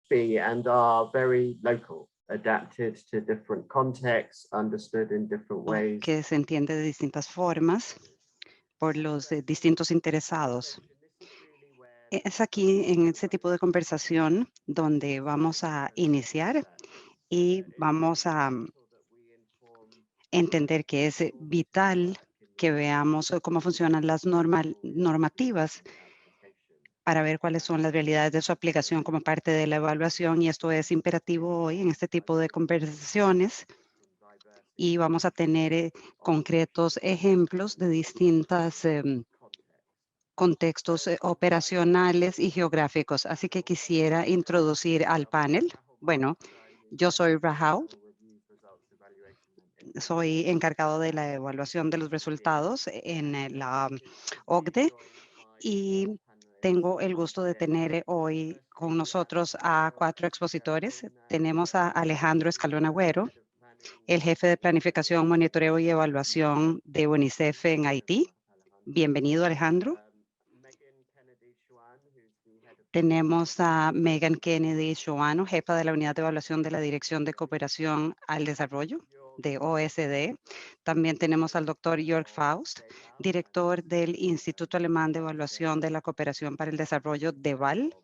be and are very local, adapted to different contexts, understood in different ways. Que se entiende de distintas formas por los distintos interesados. Es aquí en ese tipo de conversación donde vamos a iniciar y vamos a entender que es vital que veamos cómo funcionan las normativas para ver cuáles son las realidades de su aplicación como parte de la evaluación, y esto es imperativo hoy en este tipo de conversaciones, y vamos a tener concretos ejemplos de distintos contextos operacionales y geográficos. Así que quisiera introducir al panel. Bueno, yo soy Rahul, soy encargado de la evaluación de los resultados en la OCDE, y tengo el gusto de tener hoy con nosotros a 4 expositores. Tenemos a Alejandro Escalón Agüero, el jefe de planificación, monitoreo y evaluación de UNICEF en Haití. Bienvenido, Alejandro. Tenemos a Megan Kennedy Shoano, jefa de la unidad de evaluación de la Dirección de Cooperación al Desarrollo de OSD. También tenemos al doctor Jörg Faust, director del Instituto Alemán de Evaluación de la Cooperación para el Desarrollo de DEVAL.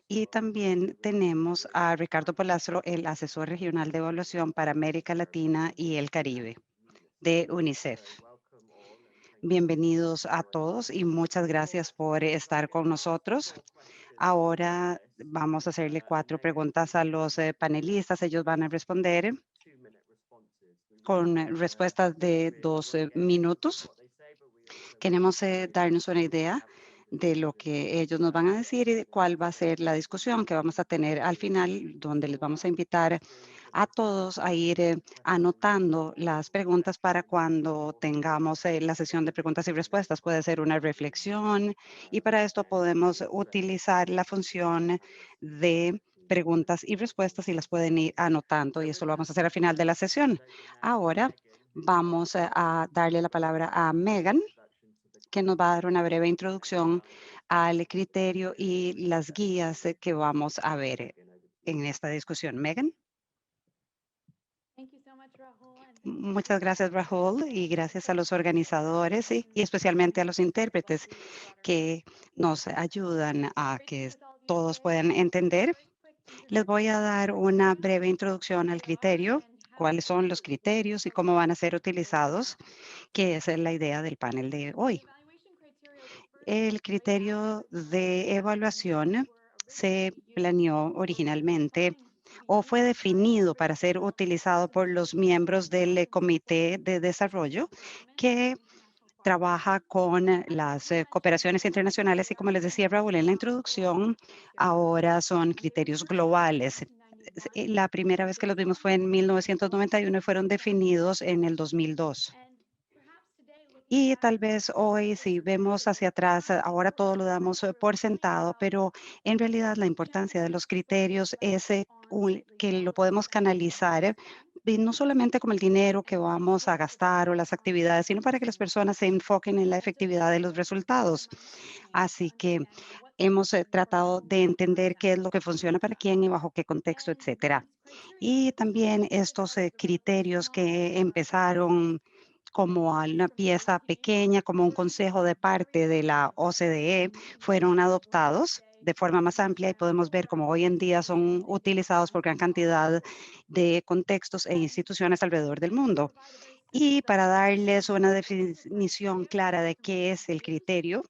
Y también tenemos a Ricardo Polastro, el asesor regional de evaluación para América Latina y el Caribe de UNICEF. Bienvenidos a todos y muchas gracias por estar con nosotros. Ahora vamos a hacerle 4 preguntas a los panelistas. Ellos van a responder con respuestas de 2 minutos. Queremos darnos una idea de lo que ellos nos van a decir y de cuál va a ser la discusión que vamos a tener al final, donde les vamos a invitar a todos a ir anotando las preguntas para cuando tengamos la sesión de preguntas y respuestas. Puede ser una reflexión, y para esto podemos utilizar la función de preguntas y respuestas y las pueden ir anotando, y eso lo vamos a hacer al final de la sesión. Ahora vamos a darle la palabra a Megan, que nos va a dar una breve introducción al criterio y las guías que vamos a ver en esta discusión. Megan. Muchas gracias, Rahul, y gracias a los organizadores y especialmente a los intérpretes que nos ayudan a que todos puedan entender. Les voy a dar una breve introducción al criterio, cuáles son los criterios y cómo van a ser utilizados, que es la idea del panel de hoy. El criterio de evaluación se planeó originalmente o fue definido para ser utilizado por los miembros del Comité de Desarrollo, que trabaja con las cooperaciones internacionales, y como les decía Raúl en la introducción, ahora son criterios globales. La primera vez que los vimos fue en 1991 y fueron definidos en el 2002. Y tal vez hoy, si vemos hacia atrás, ahora todo lo damos por sentado, pero en realidad la importancia de los criterios es que lo podemos canalizar, y no solamente como el dinero que vamos a gastar o las actividades, sino para que las personas se enfoquen en la efectividad de los resultados. Así que hemos tratado de entender qué es lo que funciona para quién y bajo qué contexto, etcétera. Y también estos criterios que empezaron como a una pieza pequeña, como un consejo de parte de la OCDE, fueron adoptados de forma más amplia, y podemos ver cómo hoy en día son utilizados por gran cantidad de contextos e instituciones alrededor del mundo. Y para darles una definición clara de qué es el criterio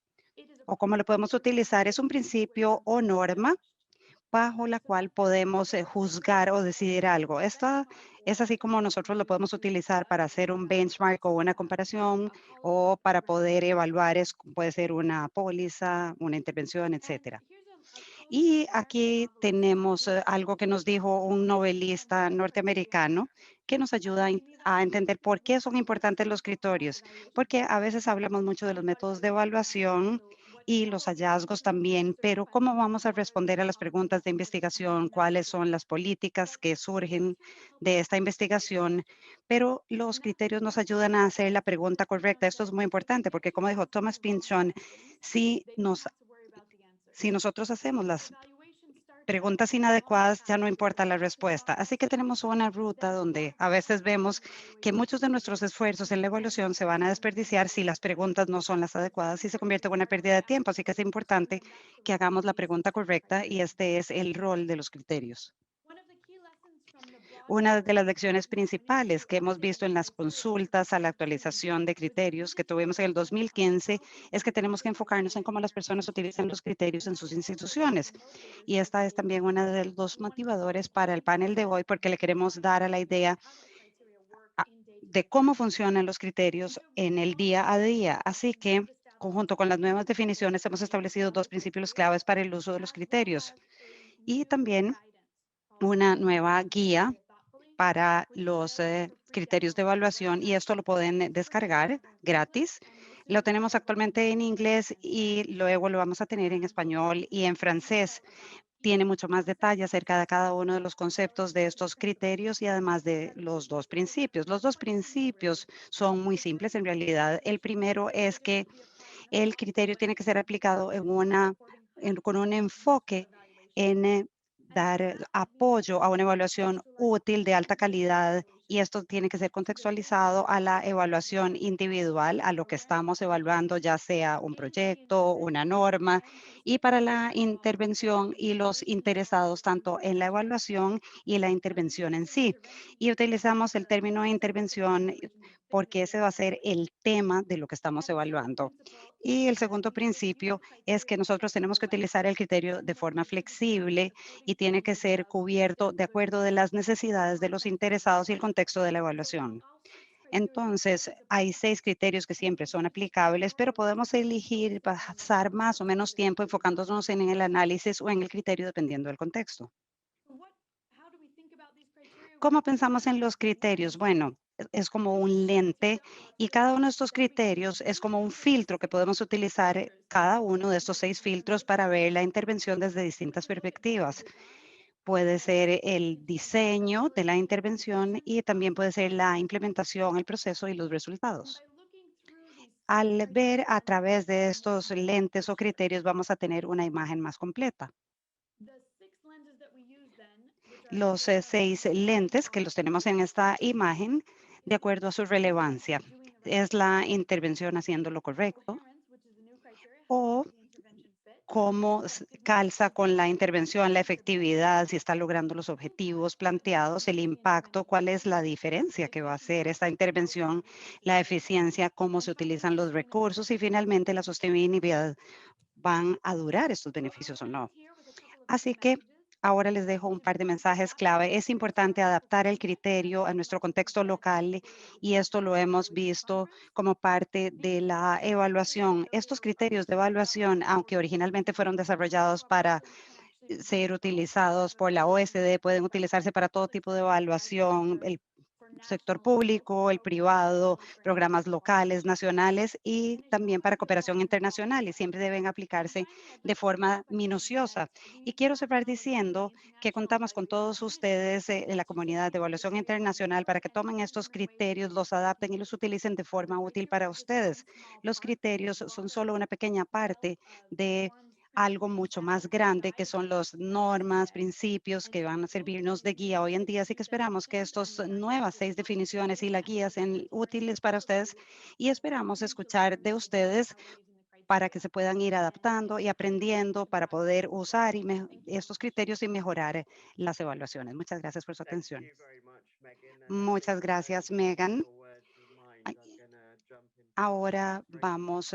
o cómo lo podemos utilizar, es un principio o norma bajo la cual podemos juzgar o decidir algo. Esta es así como nosotros lo podemos utilizar para hacer un benchmark o una comparación, o para poder evaluar, puede ser una póliza, una intervención, etcétera. Y aquí tenemos algo que nos dijo un novelista norteamericano, que nos ayuda a entender por qué son importantes los criterios, porque a veces hablamos mucho de los métodos de evaluación y los hallazgos también, pero ¿cómo vamos a responder a las preguntas de investigación? ¿Cuáles son las políticas que surgen de esta investigación? Pero los criterios nos ayudan a hacer la pregunta correcta. Esto es muy importante porque, como dijo Thomas Pynchon, si nos Si nosotros hacemos las preguntas inadecuadas, ya no importa la respuesta. Así que tenemos una ruta donde a veces vemos que muchos de nuestros esfuerzos en la evaluación se van a desperdiciar si las preguntas no son las adecuadas y se convierte en una pérdida de tiempo. Así que es importante que hagamos la pregunta correcta y este es el rol de los criterios. Una de las lecciones principales que hemos visto en las consultas a la actualización de criterios que tuvimos en el 2015 es que tenemos que enfocarnos en cómo las personas utilizan los criterios en sus instituciones. Y esta es también una de los motivadores para el panel de hoy, porque le queremos dar a la idea de cómo funcionan los criterios en el día a día. Así que, conjunto con las nuevas definiciones, hemos establecido dos principios claves para el uso de los criterios y también una nueva guía para los criterios de evaluación y esto lo pueden descargar gratis. Lo tenemos actualmente en inglés y luego lo vamos a tener en español y en francés. Tiene mucho más detalle acerca de cada uno de los conceptos de estos criterios y además de los dos principios. Los dos principios son muy simples en realidad. El primero es que el criterio tiene que ser aplicado con un enfoque en dar apoyo a una evaluación útil de alta calidad y esto tiene que ser contextualizado a la evaluación individual, a lo que estamos evaluando, ya sea un proyecto, una norma, y para la intervención y los interesados tanto en la evaluación y la intervención en sí. Y utilizamos el término intervención porque ese va a ser el tema de lo que estamos evaluando. Y el segundo principio es que nosotros tenemos que utilizar el criterio de forma flexible y tiene que ser cubierto de acuerdo de las necesidades de los interesados y el contexto de la evaluación. Entonces, hay 6 criterios que siempre son aplicables, pero podemos elegir pasar más o menos tiempo enfocándonos en el análisis o en el criterio dependiendo del contexto. ¿Cómo pensamos en los criterios? Bueno, es como un lente y cada uno de estos criterios es como un filtro que podemos utilizar cada uno de estos 6 filtros para ver la intervención desde distintas perspectivas. Puede ser el diseño de la intervención y también puede ser la implementación, el proceso y los resultados. Al ver a través de estos lentes o criterios vamos a tener una imagen más completa. Los 6 lentes que los tenemos en esta imagen, de acuerdo a su relevancia, es la intervención haciendo lo correcto o cómo calza con la intervención, la efectividad, si está logrando los objetivos planteados, el impacto, cuál es la diferencia que va a hacer esta intervención, la eficiencia, cómo se utilizan los recursos y finalmente la sostenibilidad. ¿Van a durar estos beneficios o no? Así que ahora les dejo un par de mensajes clave. Es importante adaptar el criterio a nuestro contexto local y esto lo hemos visto como parte de la evaluación. Estos criterios de evaluación, aunque originalmente fueron desarrollados para ser utilizados por la OSD, pueden utilizarse para todo tipo de evaluación, el sector público, el privado, programas locales, nacionales y también para cooperación internacional y siempre deben aplicarse de forma minuciosa. Y quiero cerrar diciendo que contamos con todos ustedes en la comunidad de evaluación internacional para que tomen estos criterios, los adapten y los utilicen de forma útil para ustedes. Los criterios son solo una pequeña parte de algo mucho más grande que son las normas, principios que van a servirnos de guía hoy en día. Así que esperamos que estas nuevas 6 definiciones y la guía sean útiles para ustedes y esperamos escuchar de ustedes para que se puedan ir adaptando y aprendiendo para poder usar estos criterios y mejorar las evaluaciones. Muchas gracias por su atención. Muchas gracias, Megan. Ay, ahora vamos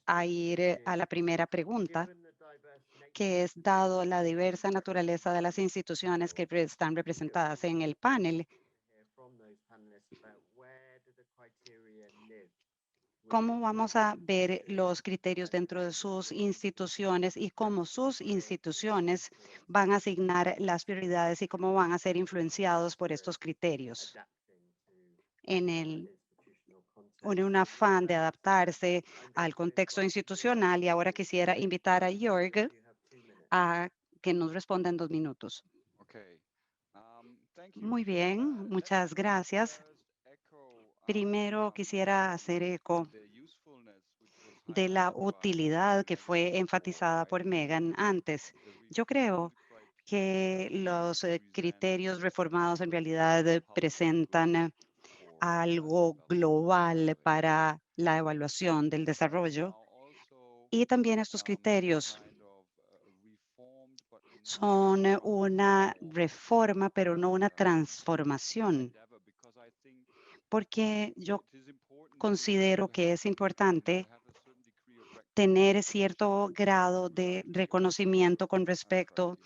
a ir a la primera pregunta que es dado la diversa naturaleza de las instituciones que están representadas en el panel, cómo vamos a ver los criterios dentro de sus instituciones y cómo sus instituciones van a asignar las prioridades y cómo van a ser influenciados por estos criterios en en un afán de adaptarse al contexto institucional. Y ahora quisiera invitar a Jörg a que nos responda en 2 minutos. Muy bien, muchas gracias. Primero quisiera hacer eco de la utilidad que fue enfatizada por Megan antes. Yo creo que los criterios reformados en realidad presentan algo global para la evaluación del desarrollo y también estos criterios son una reforma, pero no una transformación, porque yo considero que es importante tener cierto grado de reconocimiento con respecto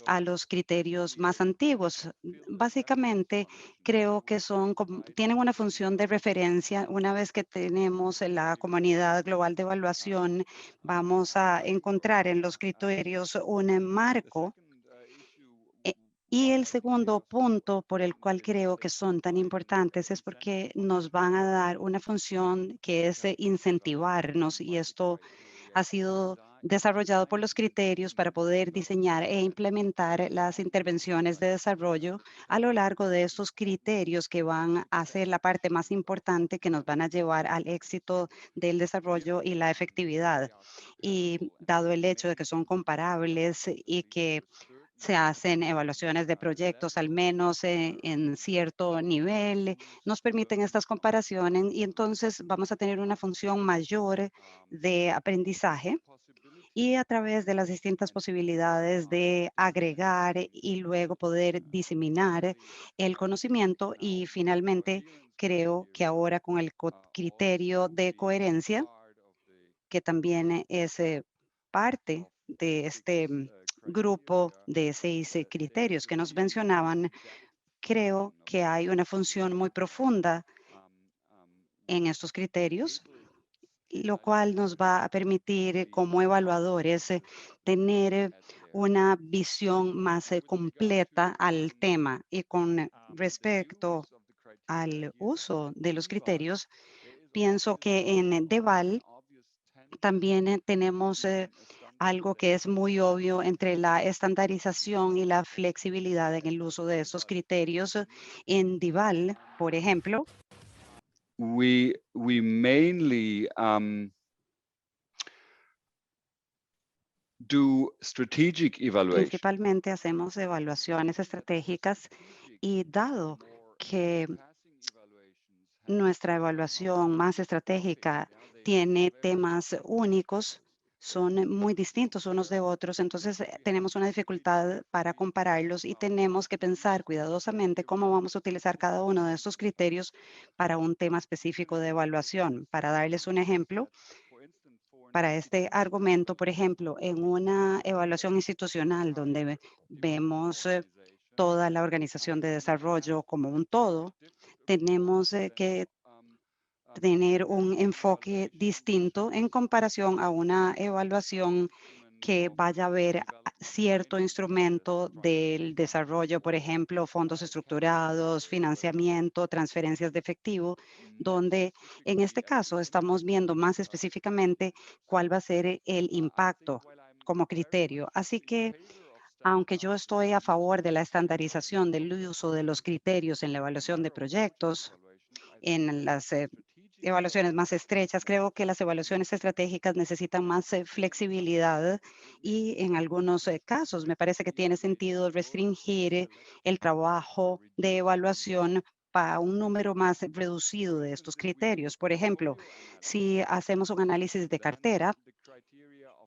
a los criterios más antiguos. Básicamente, creo que tienen una función de referencia. Una vez que tenemos la comunidad global de evaluación, vamos a encontrar en los criterios un marco. eh, Y el segundo punto por el cual creo que son tan importantes es porque nos van a dar una función que es incentivarnos, y esto ha sido desarrollado por los criterios para poder diseñar e implementar las intervenciones de desarrollo a lo largo de estos criterios que van a ser la parte más importante que nos van a llevar al éxito del desarrollo y la efectividad. Y dado el hecho de que son comparables y que se hacen evaluaciones de proyectos, al menos en cierto nivel, nos permiten estas comparaciones y entonces vamos a tener una función mayor de aprendizaje y a través de las distintas posibilidades de agregar y luego poder diseminar el conocimiento. Y finalmente, creo que ahora con el criterio de coherencia, que también es parte de este grupo de 6 criterios que nos mencionaban, creo que hay una función muy profunda en estos criterios, lo cual nos va a permitir como evaluadores tener una visión más completa al tema. Y con respecto al uso de los criterios, pienso que en DeVal también tenemos algo que es muy obvio entre la estandarización y la flexibilidad en el uso de estos criterios. En DeVal, por ejemplo, we mainly do strategic evaluation. principalmente hacemos evaluaciones estratégicas y dado que nuestra evaluación más estratégica tiene temas únicos, son muy distintos unos de otros, entonces tenemos una dificultad para compararlos y tenemos que pensar cuidadosamente cómo vamos a utilizar cada uno de estos criterios para un tema específico de evaluación. Para darles un ejemplo, para este argumento, por ejemplo, en una evaluación institucional donde vemos toda la organización de desarrollo como un todo, tenemos que tener un enfoque distinto en comparación a una evaluación que vaya a ver cierto instrumento del desarrollo, por ejemplo, fondos estructurados, financiamiento, transferencias de efectivo, donde en este caso estamos viendo más específicamente cuál va a ser el impacto como criterio. Así que, aunque yo estoy a favor de la estandarización del uso de los criterios en la evaluación de proyectos, en las evaluaciones más estrechas, creo que las evaluaciones estratégicas necesitan más flexibilidad y en algunos casos me parece que tiene sentido restringir el trabajo de evaluación para un número más reducido de estos criterios. Por ejemplo, si hacemos un análisis de cartera,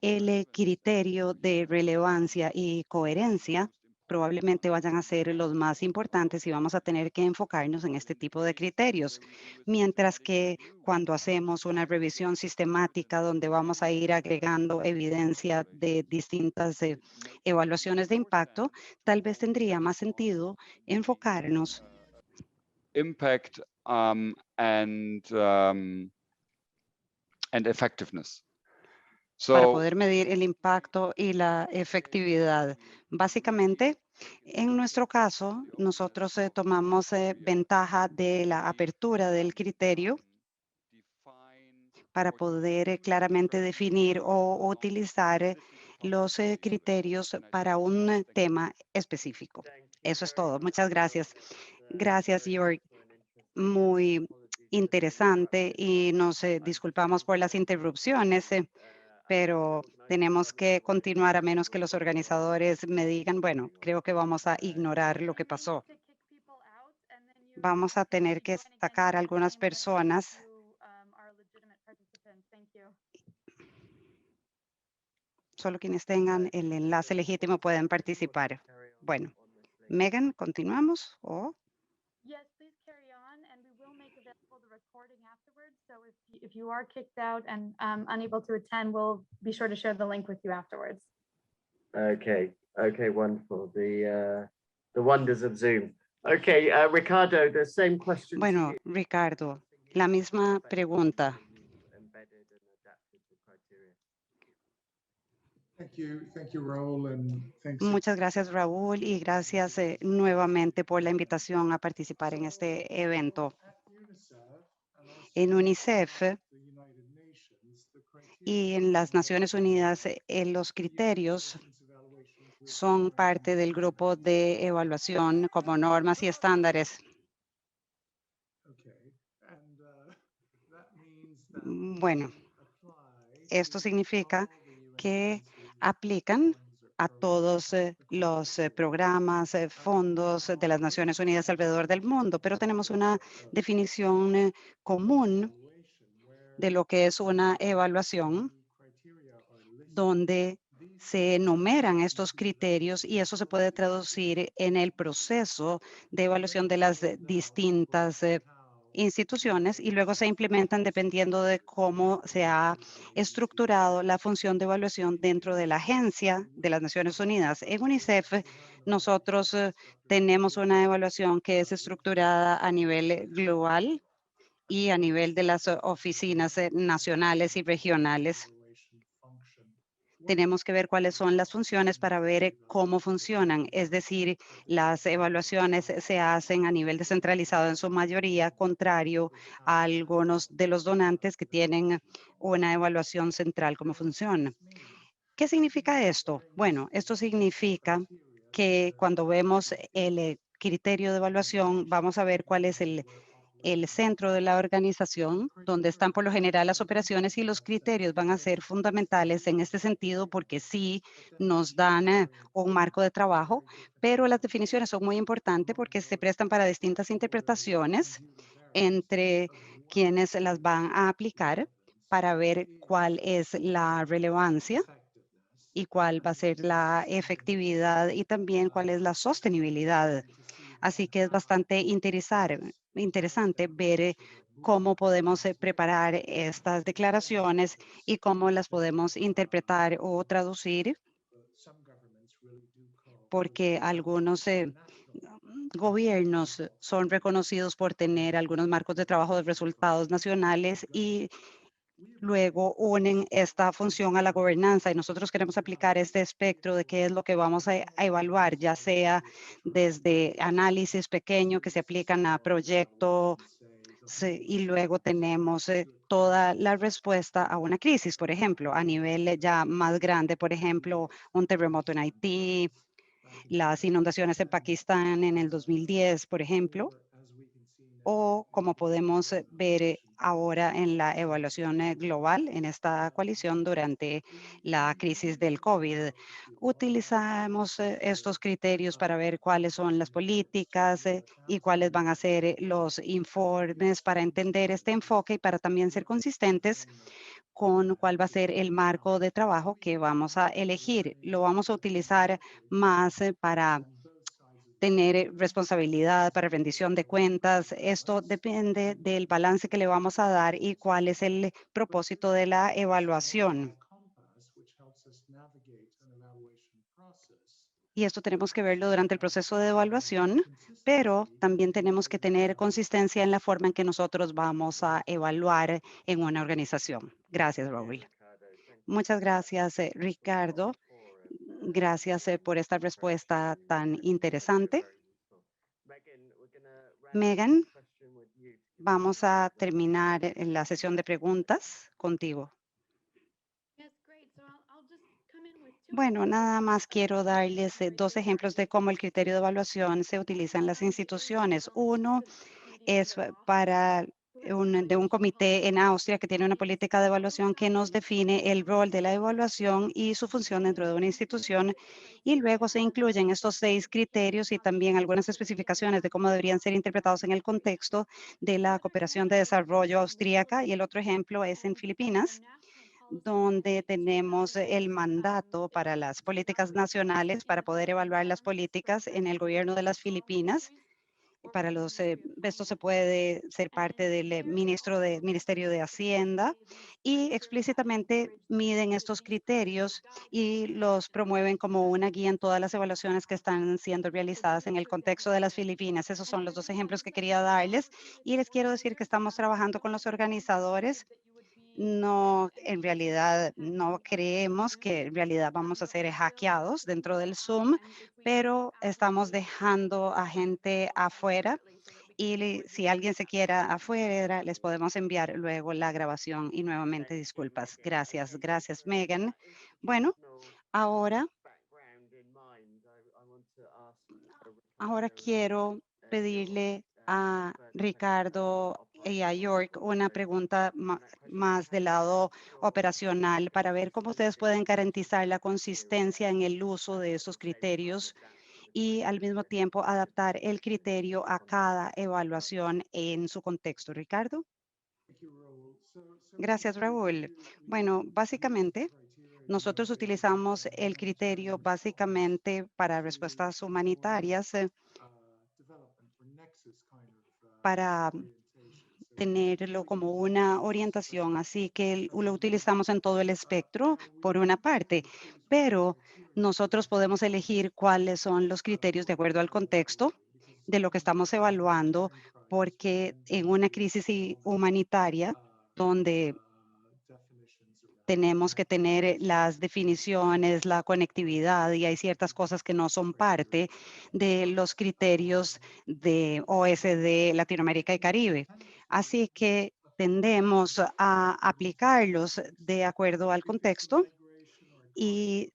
el criterio de relevancia y coherencia probablemente vayan a ser los más importantes y vamos a tener que enfocarnos en este tipo de criterios. Mientras que cuando hacemos una revisión sistemática donde vamos a ir agregando evidencia de distintas evaluaciones de impacto, tal vez tendría más sentido enfocarnos Impact and effectiveness. para So poder medir el impacto y la efectividad. Básicamente, en nuestro caso, nosotros tomamos ventaja de la apertura del criterio para poder claramente definir o utilizar los criterios para un tema específico. Thank you Eso es very todo. much. Muchas gracias. That's Gracias, very Georg. helpful and interesting. Muy interesante y nos disculpamos por las interrupciones, pero tenemos que continuar a menos que los organizadores me digan, bueno, creo que vamos a ignorar lo que pasó. Vamos a tener que sacar a algunas personas. Solo quienes tengan el enlace legítimo pueden participar. Bueno, Megan, ¿continuamos? ¿O? Yes, please carry on, and we will make available the recording afterwards. So if you are kicked out and unable to attend, we'll be sure to share the link with you afterwards. Okay, wonderful. The wonders of Zoom. Okay, Ricardo, the same question. to Bueno, you. Ricardo, la misma pregunta. Embedded and adapted to criteria. Thank you, Raúl, and thanks. Muchas gracias, Raúl, y gracias nuevamente por la invitación a participar en este evento. En UNICEF y en las Naciones Unidas, los criterios son parte del grupo de evaluación como normas y estándares. Bueno, esto significa que aplican a todos los programas, fondos de las Naciones Unidas alrededor del mundo, pero tenemos una definición común de lo que es una evaluación donde se enumeran estos criterios y eso se puede traducir en el proceso de evaluación de las distintas instituciones y luego se implementan dependiendo de cómo se ha estructurado la función de evaluación dentro de la agencia de las Naciones Unidas. En UNICEF, nosotros tenemos una evaluación que es estructurada a nivel global y a nivel de las oficinas nacionales y regionales. Tenemos que ver cuáles son las funciones para ver cómo funcionan. Es decir, las evaluaciones se hacen a nivel descentralizado en su mayoría, contrario a algunos de los donantes que tienen una evaluación central como funciona. ¿Qué significa esto? Bueno, esto significa que cuando vemos el criterio de evaluación, vamos a ver cuál es el centro de la organización, donde están por lo general las operaciones y los criterios van a ser fundamentales en este sentido porque sí nos dan un marco de trabajo, pero las definiciones son muy importantes porque se prestan para distintas interpretaciones entre quienes las van a aplicar para ver cuál es la relevancia y cuál va a ser la efectividad y también cuál es la sostenibilidad. Así que es bastante interesante ver cómo podemos preparar estas declaraciones y cómo las podemos interpretar o traducir, porque algunos gobiernos son reconocidos por tener algunos marcos de trabajo de resultados nacionales y luego unen esta función a la gobernanza y nosotros queremos aplicar este espectro de qué es lo que vamos a evaluar, ya sea desde análisis pequeño que se aplican a proyectos y luego tenemos toda la respuesta a una crisis, por ejemplo, a nivel ya más grande, por ejemplo, un terremoto en Haití, las inundaciones en Pakistán en el 2010, por ejemplo, o como podemos ver ahora en la evaluación global en esta coalición durante la crisis del COVID. Utilizamos estos criterios para ver cuáles son las políticas y cuáles van a ser los informes para entender este enfoque y para también ser consistentes con cuál va a ser el marco de trabajo que vamos a elegir. Lo vamos a utilizar más para tener responsabilidad para rendición de cuentas. Esto depende del balance que le vamos a dar y cuál es el propósito de la evaluación. Y esto tenemos que verlo durante el proceso de evaluación, pero también tenemos que tener consistencia en la forma en que nosotros vamos a evaluar en una organización. Gracias, Raúl. Muchas gracias, Ricardo. Gracias por esta respuesta tan interesante. Megan, vamos a terminar la sesión de preguntas contigo. Bueno, nada más quiero darles dos ejemplos de cómo el criterio de evaluación se utiliza en las instituciones. Uno es para de un comité en Austria que tiene una política de evaluación que nos define el rol de la evaluación y su función dentro de una institución. Y luego se incluyen estos 6 criterios y también algunas especificaciones de cómo deberían ser interpretados en el contexto de la cooperación de desarrollo austríaca. Y el otro ejemplo es en Filipinas, donde tenemos el mandato para las políticas nacionales para poder evaluar las políticas en el gobierno de las Filipinas. Para esto se puede ser parte del Ministerio de Hacienda y explícitamente miden estos criterios y los promueven como una guía en todas las evaluaciones que están siendo realizadas en el contexto de las Filipinas. Esos son los 2 ejemplos que quería darles y les quiero decir que estamos trabajando con los organizadores. No, en realidad no creemos que en realidad vamos a ser hackeados dentro del Zoom, pero estamos dejando a gente afuera y si alguien se quiera afuera, les podemos enviar luego la grabación y nuevamente disculpas. Gracias, gracias Megan. Bueno, ahora quiero pedirle a Ricardo y a York una pregunta más del lado operacional para ver cómo ustedes pueden garantizar la consistencia en el uso de esos criterios y al mismo tiempo adaptar el criterio a cada evaluación en su contexto. Ricardo. Gracias, Raúl. Bueno, básicamente, nosotros utilizamos el criterio básicamente para respuestas humanitarias para tenerlo como una orientación, así que lo utilizamos en todo el espectro, por una parte, pero nosotros podemos elegir cuáles son los criterios de acuerdo al contexto de lo que estamos evaluando, porque en una crisis humanitaria, donde tenemos que tener las definiciones, la conectividad y hay ciertas cosas que no son parte de los criterios de OSD, Latinoamérica y Caribe. Así que tendemos a aplicarlos de acuerdo al contexto y,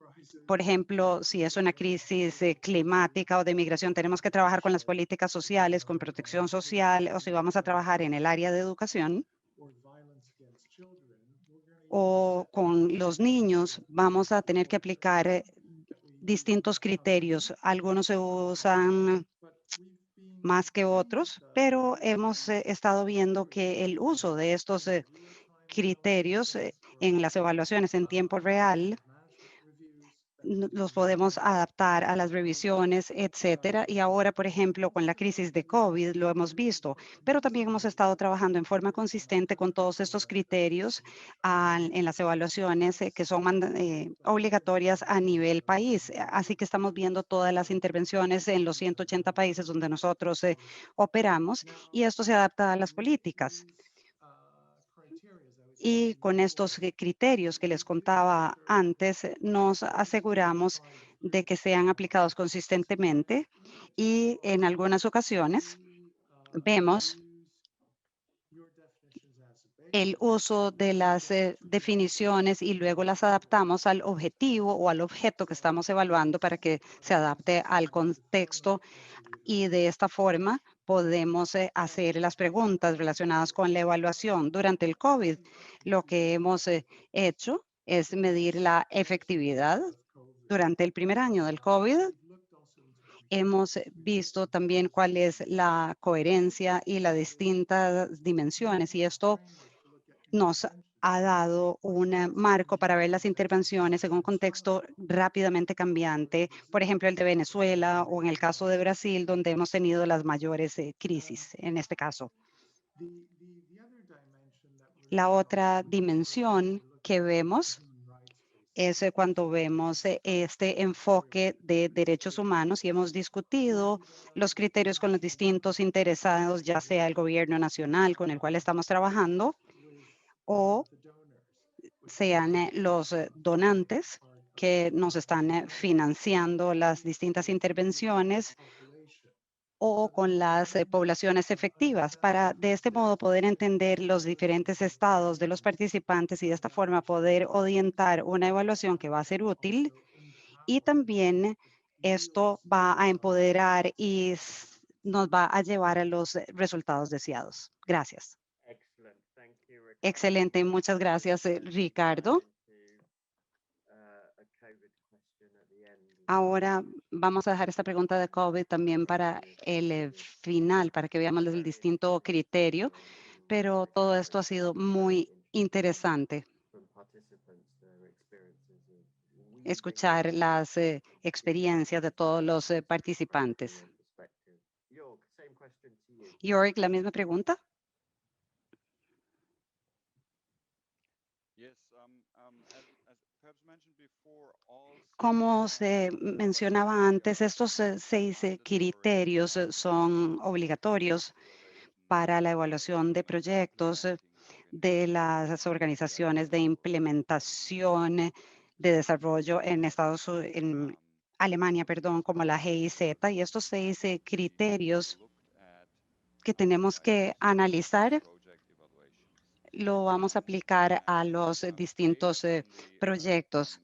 por ejemplo, si es una crisis climática o de migración, tenemos que trabajar con las políticas sociales, con protección social, o si vamos a trabajar en el área de educación o con los niños, vamos a tener que aplicar distintos criterios. Algunos se usan más que otros, pero hemos estado viendo que el uso de estos criterios en las evaluaciones en tiempo real los podemos adaptar a las revisiones, etcétera. Y ahora, por ejemplo, con la crisis de COVID lo hemos visto, pero también hemos estado trabajando en forma consistente con todos estos criterios en las evaluaciones que son obligatorias a nivel país. Así que estamos viendo todas las intervenciones en los 180 países donde nosotros operamos y esto se adapta a las políticas. Y con estos criterios que les contaba antes, nos aseguramos de que sean aplicados consistentemente y en algunas ocasiones vemos el uso de las definiciones y luego las adaptamos al objetivo o al objeto que estamos evaluando para que se adapte al contexto y de esta forma podemos hacer las preguntas relacionadas con la evaluación. Durante el COVID, lo que hemos hecho es medir la efectividad. Durante el primer año del COVID, hemos visto también cuál es la coherencia y las distintas dimensiones y esto nos ha dado un marco para ver las intervenciones en un contexto rápidamente cambiante, por ejemplo, el de Venezuela o en el caso de Brasil, donde hemos tenido las mayores crisis en este caso. La otra dimensión que vemos es cuando vemos este enfoque de derechos humanos y hemos discutido los criterios con los distintos interesados, ya sea el gobierno nacional con el cual estamos trabajando o sean los donantes que nos están financiando las distintas intervenciones o con las poblaciones efectivas para de este modo poder entender los diferentes estados de los participantes y de esta forma poder orientar una evaluación que va a ser útil y también esto va a empoderar y nos va a llevar a los resultados deseados. Gracias. Excelente, muchas gracias, Ricardo. Ahora vamos a dejar esta pregunta de COVID también para el final, para que veamos el distinto criterio, pero todo esto ha sido muy interesante. Escuchar las experiencias de todos los participantes. Yorick, la misma pregunta. Como se mencionaba antes, estos 6 criterios son obligatorios para la evaluación de proyectos de las organizaciones de implementación de desarrollo en Alemania, perdón, como la GIZ. Y estos 6 criterios que tenemos que analizar lo vamos a aplicar a los distintos proyectos.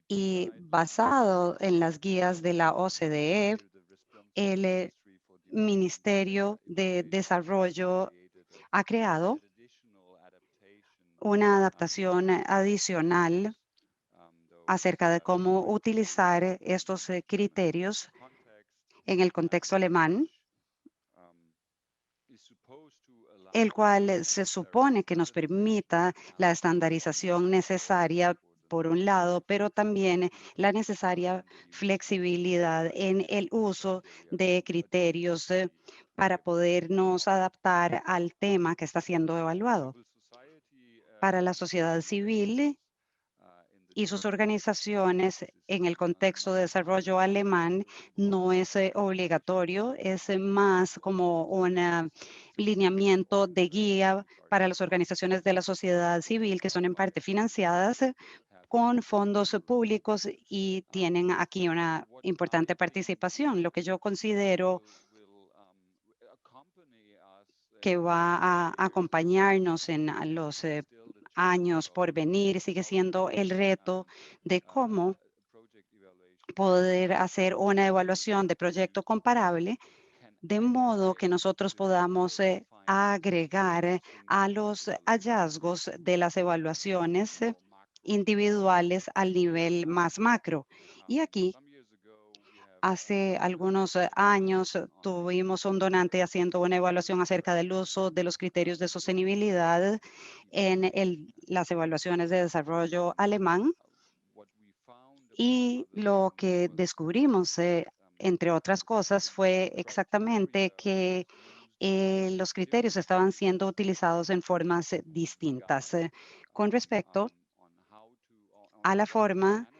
Y basado en las guías de la OCDE, el Ministerio de Desarrollo ha creado una adaptación adicional acerca de cómo utilizar estos criterios en el contexto alemán, el cual se supone que nos permita la estandarización necesaria por un lado, pero también la necesaria flexibilidad en el uso de criterios para podernos adaptar al tema que está siendo evaluado. Para la sociedad civil y sus organizaciones en el contexto de desarrollo alemán no es obligatorio, es más como un lineamiento de guía para las organizaciones de la sociedad civil que son en parte financiadas con fondos públicos y tienen aquí una importante participación. Lo que yo considero que va a acompañarnos en los años por venir sigue siendo el reto de cómo poder hacer una evaluación de proyecto comparable de modo que nosotros podamos agregar a los hallazgos de las evaluaciones individuales al nivel más macro. Y aquí, hace algunos años, tuvimos un donante haciendo una evaluación acerca del uso de los criterios de sostenibilidad en las evaluaciones de desarrollo alemán. Y lo que descubrimos, entre otras cosas, fue exactamente que los criterios estaban siendo utilizados en formas distintas con respecto a la forma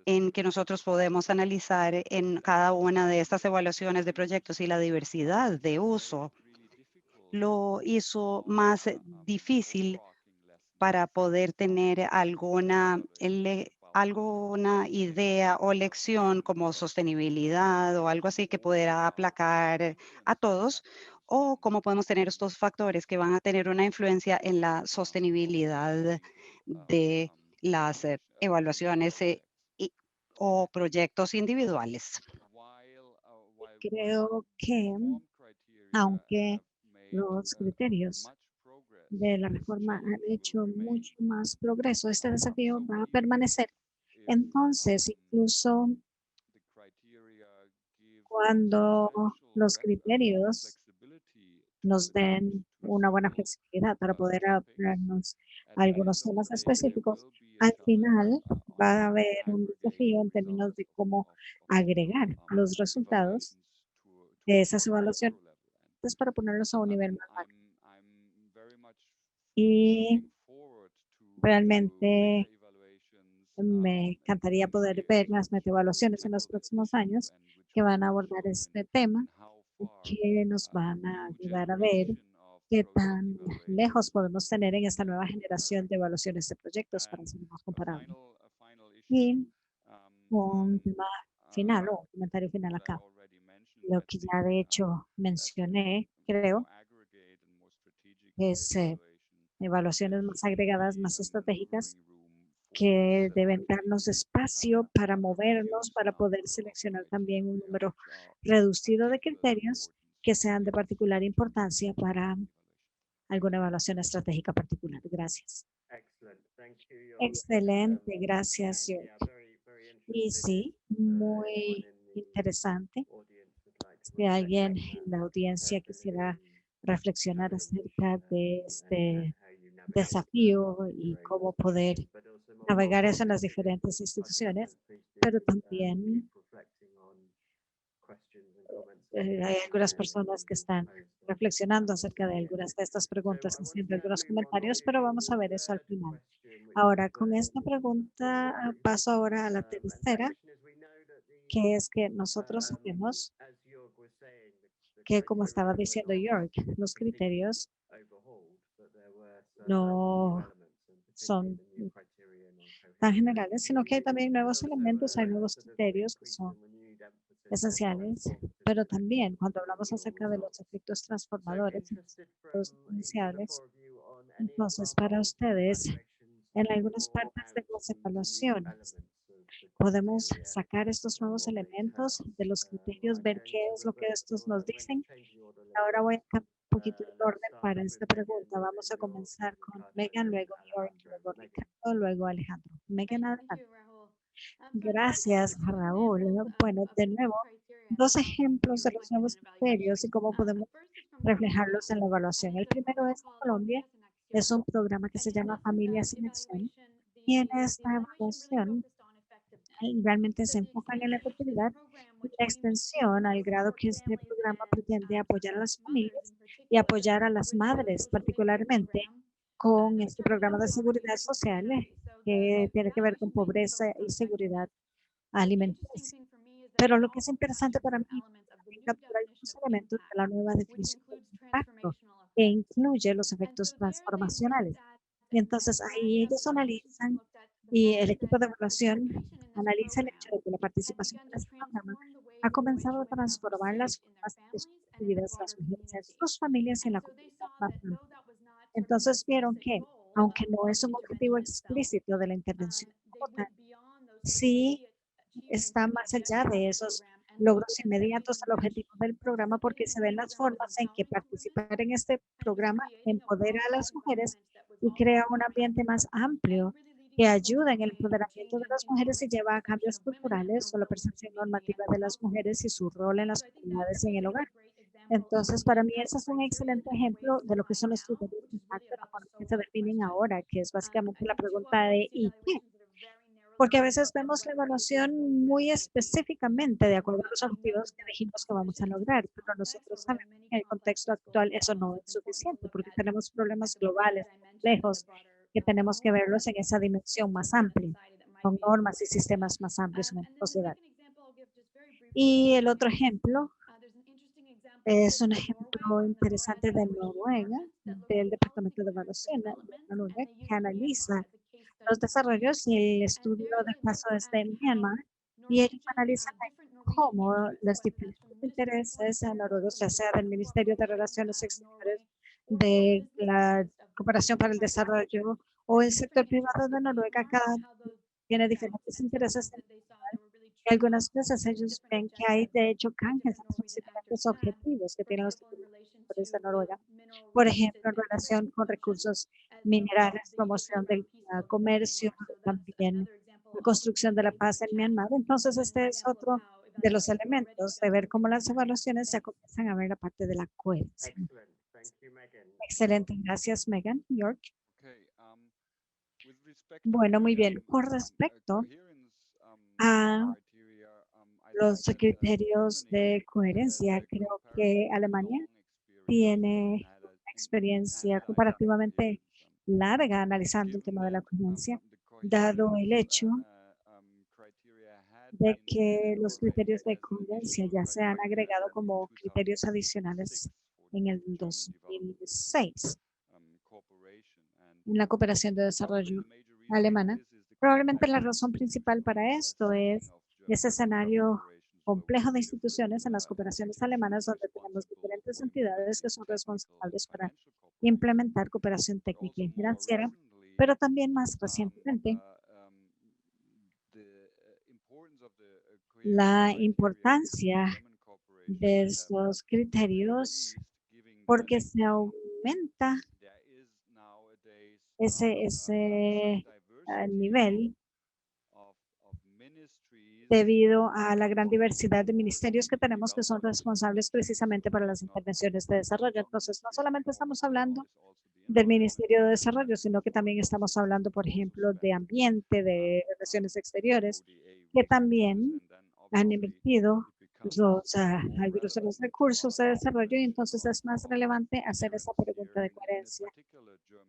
en que nosotros podemos analizar en cada una de estas evaluaciones de proyectos y la diversidad de uso lo hizo más difícil para poder tener alguna idea o lección como sostenibilidad o algo así que pudiera aplacar a todos, o cómo podemos tener estos factores que van a tener una influencia en la sostenibilidad de las evaluaciones o proyectos individuales. Creo que aunque los criterios de la reforma han hecho mucho más progreso, este desafío va a permanecer. Entonces, incluso cuando los criterios nos den una buena flexibilidad para poder adaptarnos a algunos temas específicos, al final va a haber un desafío en términos de cómo agregar los resultados de esas evaluaciones para ponerlos a un nivel más alto. Y realmente me encantaría poder ver las metaevaluaciones en los próximos años que van a abordar este tema y que nos van a ayudar a ver qué tan lejos podemos tener en esta nueva generación de evaluaciones de proyectos para ser más comparables. Y un tema final o un comentario final acá. Lo que ya de hecho mencioné, creo, es evaluaciones más agregadas, más estratégicas, que deben darnos espacio para movernos, para poder seleccionar también un número reducido de criterios que sean de particular importancia para alguna evaluación estratégica particular. Gracias. Excellent. Thank you, York. Excelente, gracias, And, yeah, York. Y very sí, interested if, anyone muy in the interesante. audience would like to Si alguien reflect on en that, la audiencia quisiera reflexionar acerca de este how you navigate desafío y cómo poder but also more navegar eso en las broadly, diferentes instituciones, please do, pero también keep reflecting on questions and comments hay algunas personas que están reflexionando acerca de algunas de estas preguntas, haciendo algunos comentarios, pero vamos a ver eso al final. Ahora, con esta pregunta paso ahora a la tercera, que es que nosotros sabemos que, como estaba diciendo York, los criterios no son tan generales, sino que hay también nuevos elementos, hay nuevos criterios que son esenciales, pero también cuando hablamos acerca de los efectos transformadores, los iniciales, entonces para ustedes, en algunas partes de las evaluaciones, podemos sacar estos nuevos elementos de los criterios, ver qué es lo que estos nos dicen. Ahora voy a cambiar un poquito el orden para esta pregunta. Vamos a comenzar con Megan, luego York, luego Ricardo, luego Alejandro. Megan, adelante. Gracias, Raúl. Bueno, de nuevo, dos ejemplos de los nuevos criterios y cómo podemos reflejarlos en la evaluación. El primero es Colombia. Es un programa que se llama Familias sin Acción. Y en esta evaluación realmente se enfocan en la efectividad y la extensión al grado que este programa pretende apoyar a las familias y apoyar a las madres, particularmente con este programa de seguridad social que tiene que ver con pobreza y seguridad alimenticia. Pero lo que es interesante para mí es capturar algunos elementos de la nueva definición de impacto que incluye los efectos transformacionales. Y entonces ahí ellos analizan y el equipo de evaluación analiza el hecho de que la participación en este programa ha comenzado a transformar las formas de sus actividades, las mujeres en sus familias y en la comunidad más amplia. Entonces vieron que, aunque no es un objetivo explícito de la intervención como tal, sí está más allá de esos logros inmediatos al objetivo del programa, porque se ven las formas en que participar en este programa empodera a las mujeres y crea un ambiente más amplio que ayuda en el empoderamiento de las mujeres y lleva a cambios culturales o la percepción normativa de las mujeres y su rol en las comunidades y en el hogar. Entonces, para mí ese es un excelente ejemplo de lo que son los criterios de impacto de la forma que se definen ahora, que es básicamente la pregunta de ¿y qué? Porque a veces vemos la evaluación muy específicamente de acuerdo a los objetivos que dijimos que vamos a lograr, pero nosotros sabemos que en el contexto actual eso no es suficiente porque tenemos problemas globales, complejos, que tenemos que verlos en esa dimensión más amplia, con normas y sistemas más amplios en la sociedad. Y el otro ejemplo es un ejemplo interesante de Noruega, del Departamento de Evaluación de Noruega, que analiza los desarrollos y el estudio de casos de Myanmar, y ellos analizan cómo los diferentes intereses en Noruega, ya sea del Ministerio de Relaciones Exteriores, de la Cooperación para el Desarrollo o el sector privado de Noruega, cada tiene diferentes intereses. Y algunas veces ellos ven que hay de hecho canjes en los diferentes objetivos que tienen los diferentes de Noruega. Por ejemplo, en relación con recursos minerales, promoción del comercio, también la construcción de la paz en Myanmar. Entonces, este es otro de los elementos de ver cómo las evaluaciones se comienzan a ver la parte de la coherencia. Excelente, gracias, Megan. York. Bueno, muy bien. Con respecto a los criterios de coherencia, creo que Alemania tiene una experiencia comparativamente larga analizando el tema de la coherencia, dado el hecho de que los criterios de coherencia ya se han agregado como criterios adicionales en el 2006 en la cooperación de desarrollo alemana. Probablemente la razón principal para esto es ese escenario complejo de instituciones en las cooperaciones alemanas, donde tenemos diferentes entidades que son responsables para implementar cooperación técnica y financiera, pero también más recientemente la importancia de estos criterios, porque se aumenta ese nivel debido a la gran diversidad de ministerios que tenemos que son responsables precisamente para las intervenciones de desarrollo. Entonces, no solamente estamos hablando del Ministerio de Desarrollo, sino que también estamos hablando, por ejemplo, de ambiente, de relaciones exteriores, que también han invertido algunos de los recursos de desarrollo, y entonces es más relevante hacer esa pregunta de coherencia.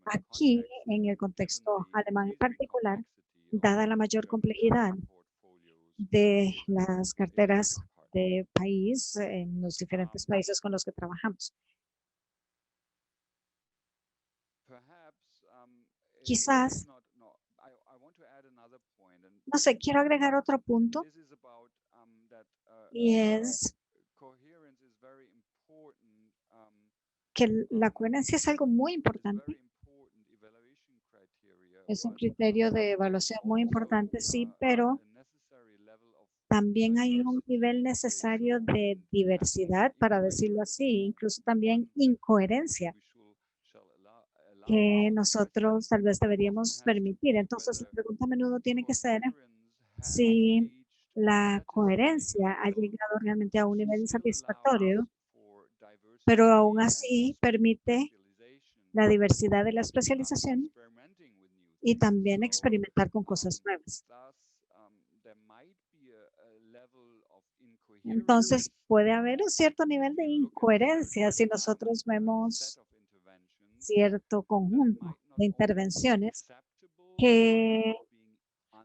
Aquí, en el contexto alemán en particular, dada la mayor complejidad de las carteras de país en los diferentes países con los que trabajamos. Quizás, no sé, quiero agregar otro punto, y es que la coherencia es algo muy importante. Es un criterio de evaluación muy importante, sí, pero también hay un nivel necesario de diversidad, para decirlo así, incluso también incoherencia, que nosotros tal vez deberíamos permitir. Entonces, la pregunta a menudo tiene que ser si la coherencia ha llegado realmente a un nivel satisfactorio, pero aún así permite la diversidad de la especialización y también experimentar con cosas nuevas. Entonces, puede haber un cierto nivel de incoherencia si nosotros vemos cierto conjunto de intervenciones que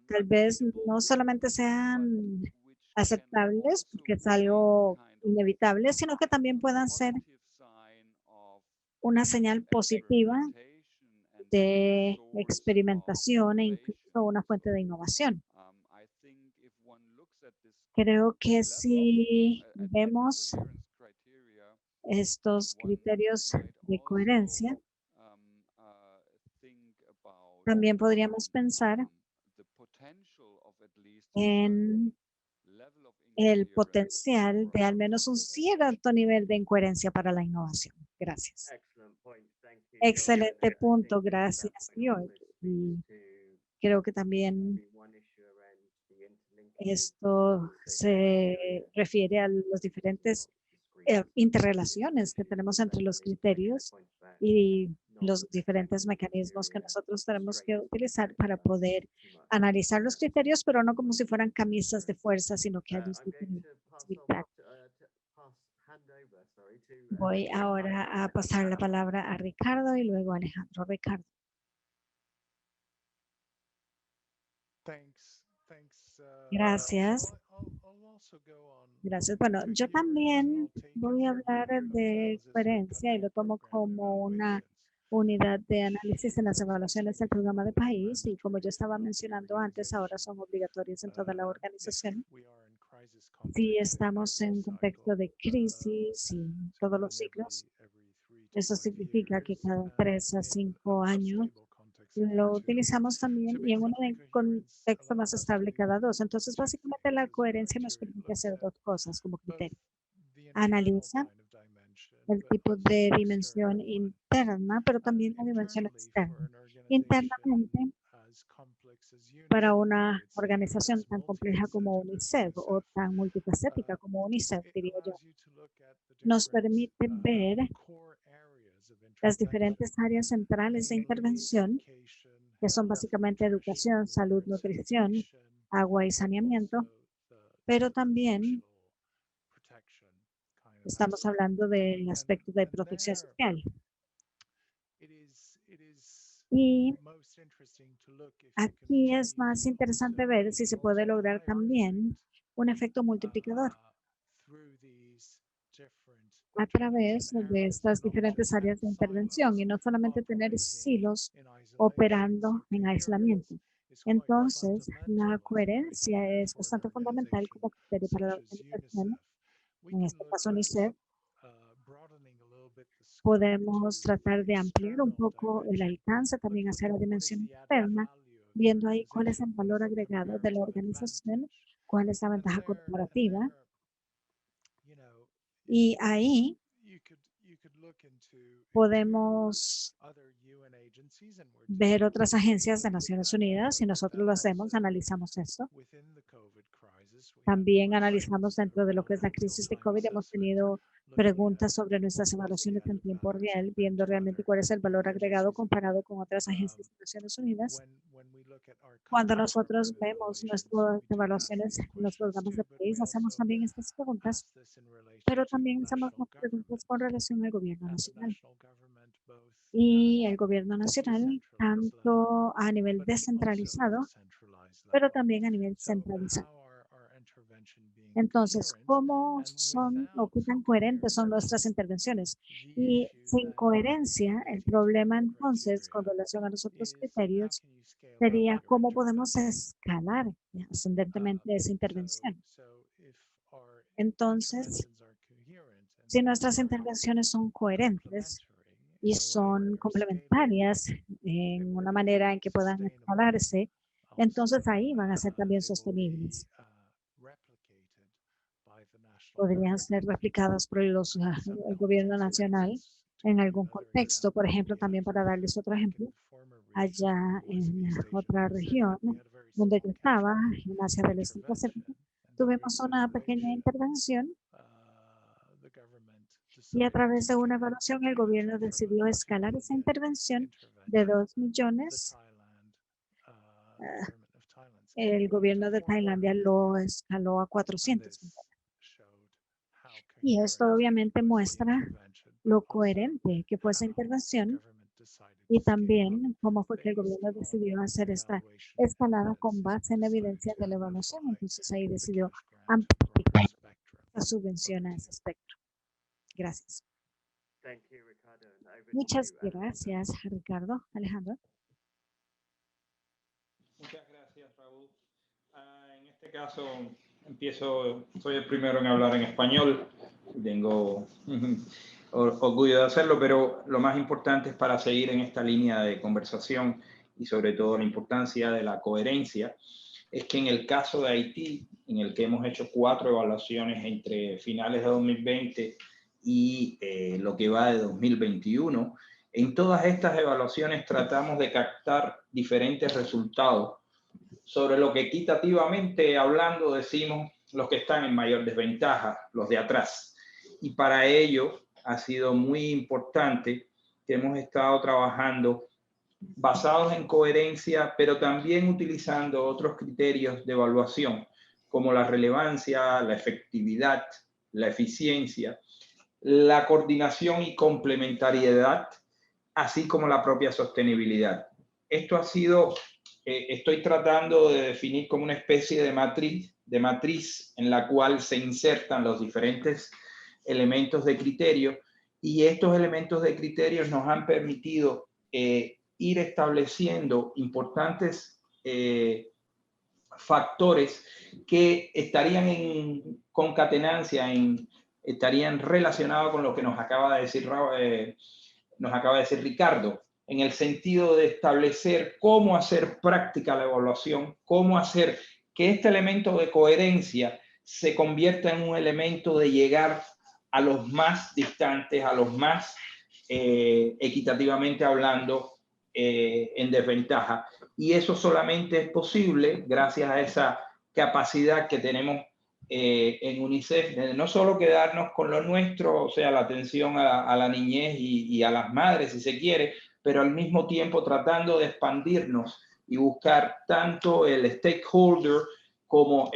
tal vez no solamente sean aceptables, porque es algo inevitable, sino que también puedan ser una señal positiva de experimentación e incluso una fuente de innovación. Creo que si vemos estos criterios de coherencia, también podríamos pensar en el potencial de al menos un cierto nivel de incoherencia para la innovación. Gracias. Excelente punto, gracias, Georg. Y creo que también esto se refiere a los diferentes interrelaciones que tenemos entre los criterios y los diferentes mecanismos que nosotros tenemos que utilizar para poder analizar los criterios, pero no como si fueran camisas de fuerza, sino que hay diferentes. Voy ahora a pasar la palabra a Ricardo y luego a Alejandro. Ricardo. Gracias. Gracias. Bueno, yo también voy a hablar de coherencia y lo tomo como una unidad de análisis en las evaluaciones del programa de país, y como yo estaba mencionando antes, ahora son obligatorias en toda la organización. Si estamos en un contexto de crisis y todos los ciclos, eso significa que cada 3 a 5 años lo utilizamos también, y en un contexto más estable cada 2. Entonces, básicamente la coherencia nos permite hacer 2 cosas como criterio. Analiza el tipo de dimensión interna, pero también la dimensión externa. Internamente, para una organización tan compleja como UNICEF o tan multifacética como UNICEF, diría yo, nos permite ver las diferentes áreas centrales de intervención, que son básicamente educación, salud, nutrición, agua y saneamiento, pero también estamos hablando del aspecto de protección social. Y aquí es más interesante ver si se puede lograr también un efecto multiplicador a través de estas diferentes áreas de intervención, y no solamente tener silos operando en aislamiento. Entonces, la coherencia es bastante fundamental como criterio para la organización. En este caso, UNICEF, podemos tratar de ampliar un poco el alcance también hacia la dimensión externa, viendo ahí cuál es el valor agregado de la organización, cuál es la ventaja corporativa. Y ahí podemos ver otras agencias de Naciones Unidas y nosotros lo hacemos, analizamos esto. También analizamos dentro de lo que es la crisis de COVID, hemos tenido preguntas sobre nuestras evaluaciones en tiempo real, viendo realmente cuál es el valor agregado comparado con otras agencias de Naciones Unidas. Cuando nosotros vemos nuestras evaluaciones en los programas de país, hacemos también estas preguntas, pero también hacemos más preguntas con relación al gobierno nacional. Y el gobierno nacional, tanto a nivel descentralizado, pero también a nivel centralizado. Entonces, ¿cómo son o qué tan coherentes son nuestras intervenciones? Y sin coherencia, el problema entonces con relación a los otros criterios sería cómo podemos escalar ascendentemente esa intervención. Entonces, si nuestras intervenciones son coherentes y son complementarias en una manera en que puedan escalarse, entonces ahí van a ser también sostenibles. Podrían ser replicadas por el gobierno nacional en algún contexto. Por ejemplo, también para darles otro ejemplo, allá en otra región donde yo estaba, en Asia del Este Pacífico, tuvimos una pequeña intervención y a través de una evaluación el gobierno decidió escalar esa intervención de 2 millones. El gobierno de Tailandia lo escaló a 400 millones. Y esto obviamente muestra lo coherente que fue esa intervención y también cómo fue que el gobierno decidió hacer esta escalada con base en evidencia de la evaluación. Entonces ahí decidió amplificar la subvención a ese espectro. Gracias. Muchas gracias, Ricardo. Alejandro. Muchas gracias, Raúl. En este caso, soy el primero en hablar en español. Tengo orgullo de hacerlo, pero lo más importante es para seguir en esta línea de conversación y sobre todo la importancia de la coherencia, es que en el caso de Haití, en el que hemos hecho 4 evaluaciones entre finales de 2020 y lo que va de 2021, en todas estas evaluaciones tratamos de captar diferentes resultados sobre lo que equitativamente hablando decimos los que están en mayor desventaja, los de atrás. Y para ello ha sido muy importante que hemos estado trabajando basados en coherencia, pero también utilizando otros criterios de evaluación, como la relevancia, la efectividad, la eficiencia, la coordinación y complementariedad, así como la propia sostenibilidad. Esto ha sido, estoy tratando de definir como una especie de matriz en la cual se insertan los diferentes elementos de criterio, y estos elementos de criterios nos han permitido ir estableciendo importantes factores que estarían en concatenancia, estarían relacionados con lo que nos acaba de decir Ricardo, en el sentido de establecer cómo hacer práctica la evaluación, cómo hacer que este elemento de coherencia se convierta en un elemento de llegar a los más distantes, a los más equitativamente hablando, en desventaja. Y eso solamente es posible gracias a esa capacidad que tenemos en UNICEF, de no solo quedarnos con lo nuestro, o sea, la atención a la niñez y a las madres, si se quiere, pero al mismo tiempo tratando de expandirnos y buscar tanto el stakeholder como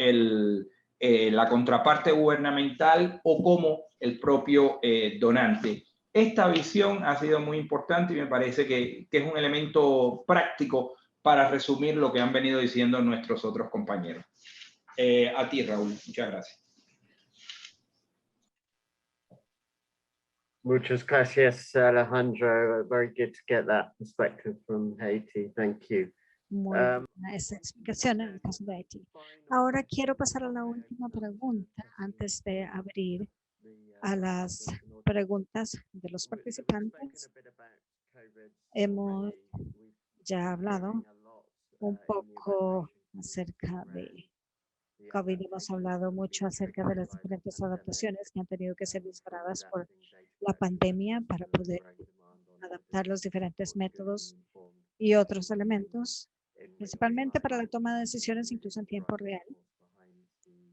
la contraparte gubernamental o como el propio donante. Esta visión ha sido muy importante y me parece que es un elemento práctico para resumir lo que han venido diciendo nuestros otros compañeros. A ti, Raúl. Muchas gracias. Muchas gracias, Alejandro. Very good to get that perspective from Haiti. Thank you. Muy buena esa explicación en el caso de Haití. Ahora quiero pasar a la última pregunta antes de abrir a las preguntas de los participantes. Hemos ya hablado un poco acerca de COVID, hemos hablado mucho acerca de las diferentes adaptaciones que han tenido que ser disparadas por la pandemia para poder adaptar los diferentes métodos y otros elementos, principalmente para la toma de decisiones incluso en tiempo real,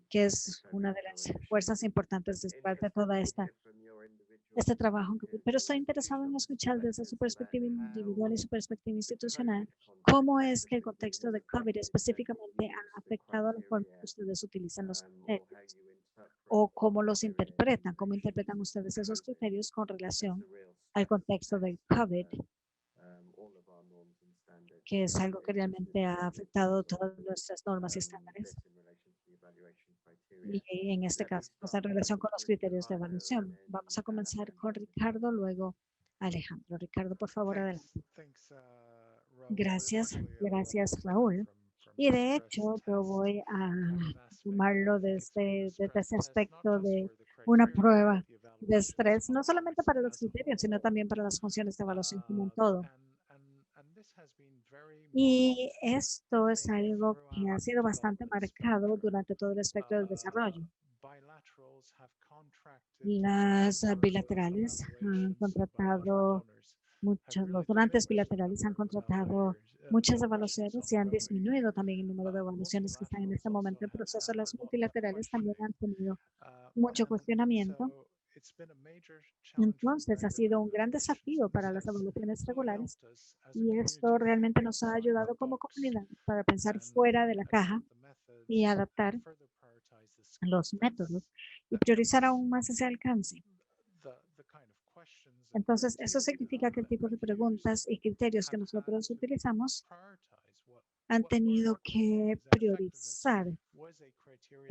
que es una de las fuerzas importantes después de toda este trabajo. Pero estoy interesado en escuchar desde su perspectiva individual y su perspectiva institucional, cómo es que el contexto de COVID específicamente ha afectado la forma que ustedes utilizan los criterios o cómo los interpretan, cómo interpretan ustedes esos criterios con relación al contexto del COVID, que es algo que realmente ha afectado todas nuestras normas y estándares. Y en este caso, pues en relación con los criterios de evaluación. Vamos a comenzar con Ricardo, luego Alejandro. Ricardo, por favor, adelante. Gracias, gracias, Raúl. Y de hecho, yo voy a tomarlo desde ese aspecto de una prueba de estrés, no solamente para los criterios, sino también para las funciones de evaluación como un todo. Y esto es algo que ha sido bastante marcado durante todo el espectro del desarrollo. Las bilaterales han contratado los donantes bilaterales han contratado muchas evaluaciones y han disminuido también el número de evaluaciones que están en este momento en proceso. Las multilaterales también han tenido mucho cuestionamiento. Entonces, ha sido un gran desafío para las evaluaciones regulares y esto realmente nos ha ayudado como comunidad para pensar fuera de la caja y adaptar los métodos y priorizar aún más ese alcance. Entonces, eso significa que el tipo de preguntas y criterios que nosotros utilizamos han tenido que priorizar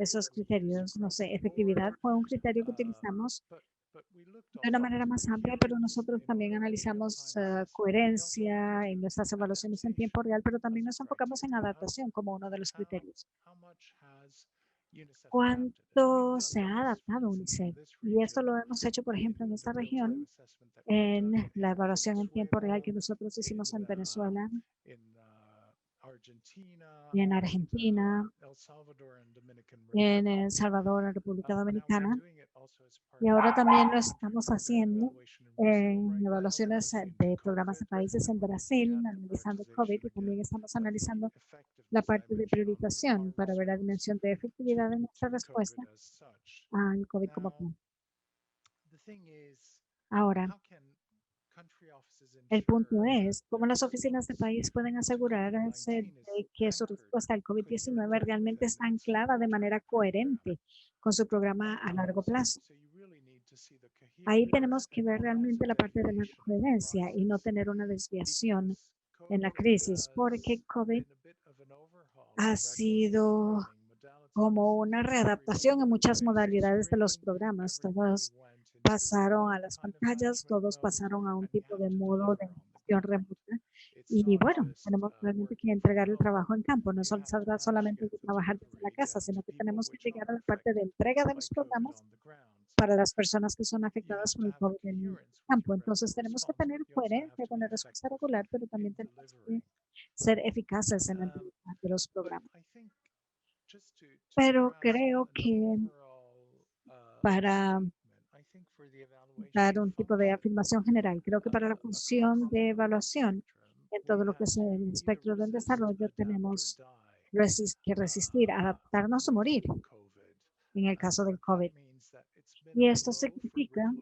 esos criterios. No sé, efectividad fue un criterio que utilizamos de una manera más amplia, pero nosotros también analizamos coherencia en nuestras evaluaciones en tiempo real, pero también nos enfocamos en adaptación como uno de los criterios. ¿Cuánto se ha adaptado UNICEF? Y esto lo hemos hecho, por ejemplo, en esta región, en la evaluación en tiempo real que nosotros hicimos en Venezuela, y en Argentina, en El Salvador, en República Dominicana. Y ahora también lo estamos haciendo en evaluaciones de programas de países en Brasil, analizando COVID, y también estamos analizando la parte de priorización para ver la dimensión de efectividad de nuestra respuesta al COVID como tal. Ahora, el punto es cómo las oficinas de país pueden asegurarse de que su respuesta al COVID-19 realmente está anclada de manera coherente con su programa a largo plazo. Ahí tenemos que ver realmente la parte de la coherencia y no tener una desviación en la crisis, porque COVID ha sido como una readaptación en muchas modalidades de los programas. Todos pasaron a las pantallas, todos pasaron a un tipo de modo de gestión remota. Y bueno, tenemos realmente que entregar el trabajo en campo. No se trata solamente de trabajar desde la casa, sino que tenemos que llegar a la parte de entrega de los programas para las personas que son afectadas por el COVID en el campo. Entonces, tenemos que tener coherencia con la respuesta regular, pero también tenemos que ser eficaces en la entrega de los programas. Pero creo que para dar un tipo de afirmación general, creo que para la función de evaluación en todo lo que es el espectro del desarrollo tenemos que resistir, adaptarnos o morir en el caso del COVID. Y esto significa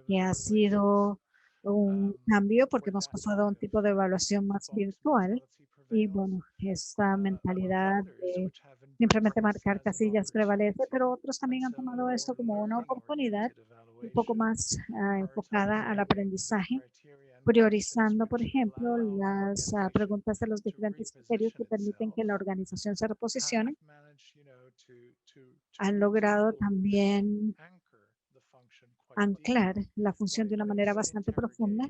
que ha sido un cambio porque hemos pasado a un tipo de evaluación más virtual y bueno, esta mentalidad de simplemente marcar casillas prevalece, pero otros también han tomado esto como una oportunidad un poco más enfocada al aprendizaje, priorizando, por ejemplo, las preguntas de los diferentes criterios que permiten que la organización se reposicione. Han logrado también anclar la función de una manera bastante profunda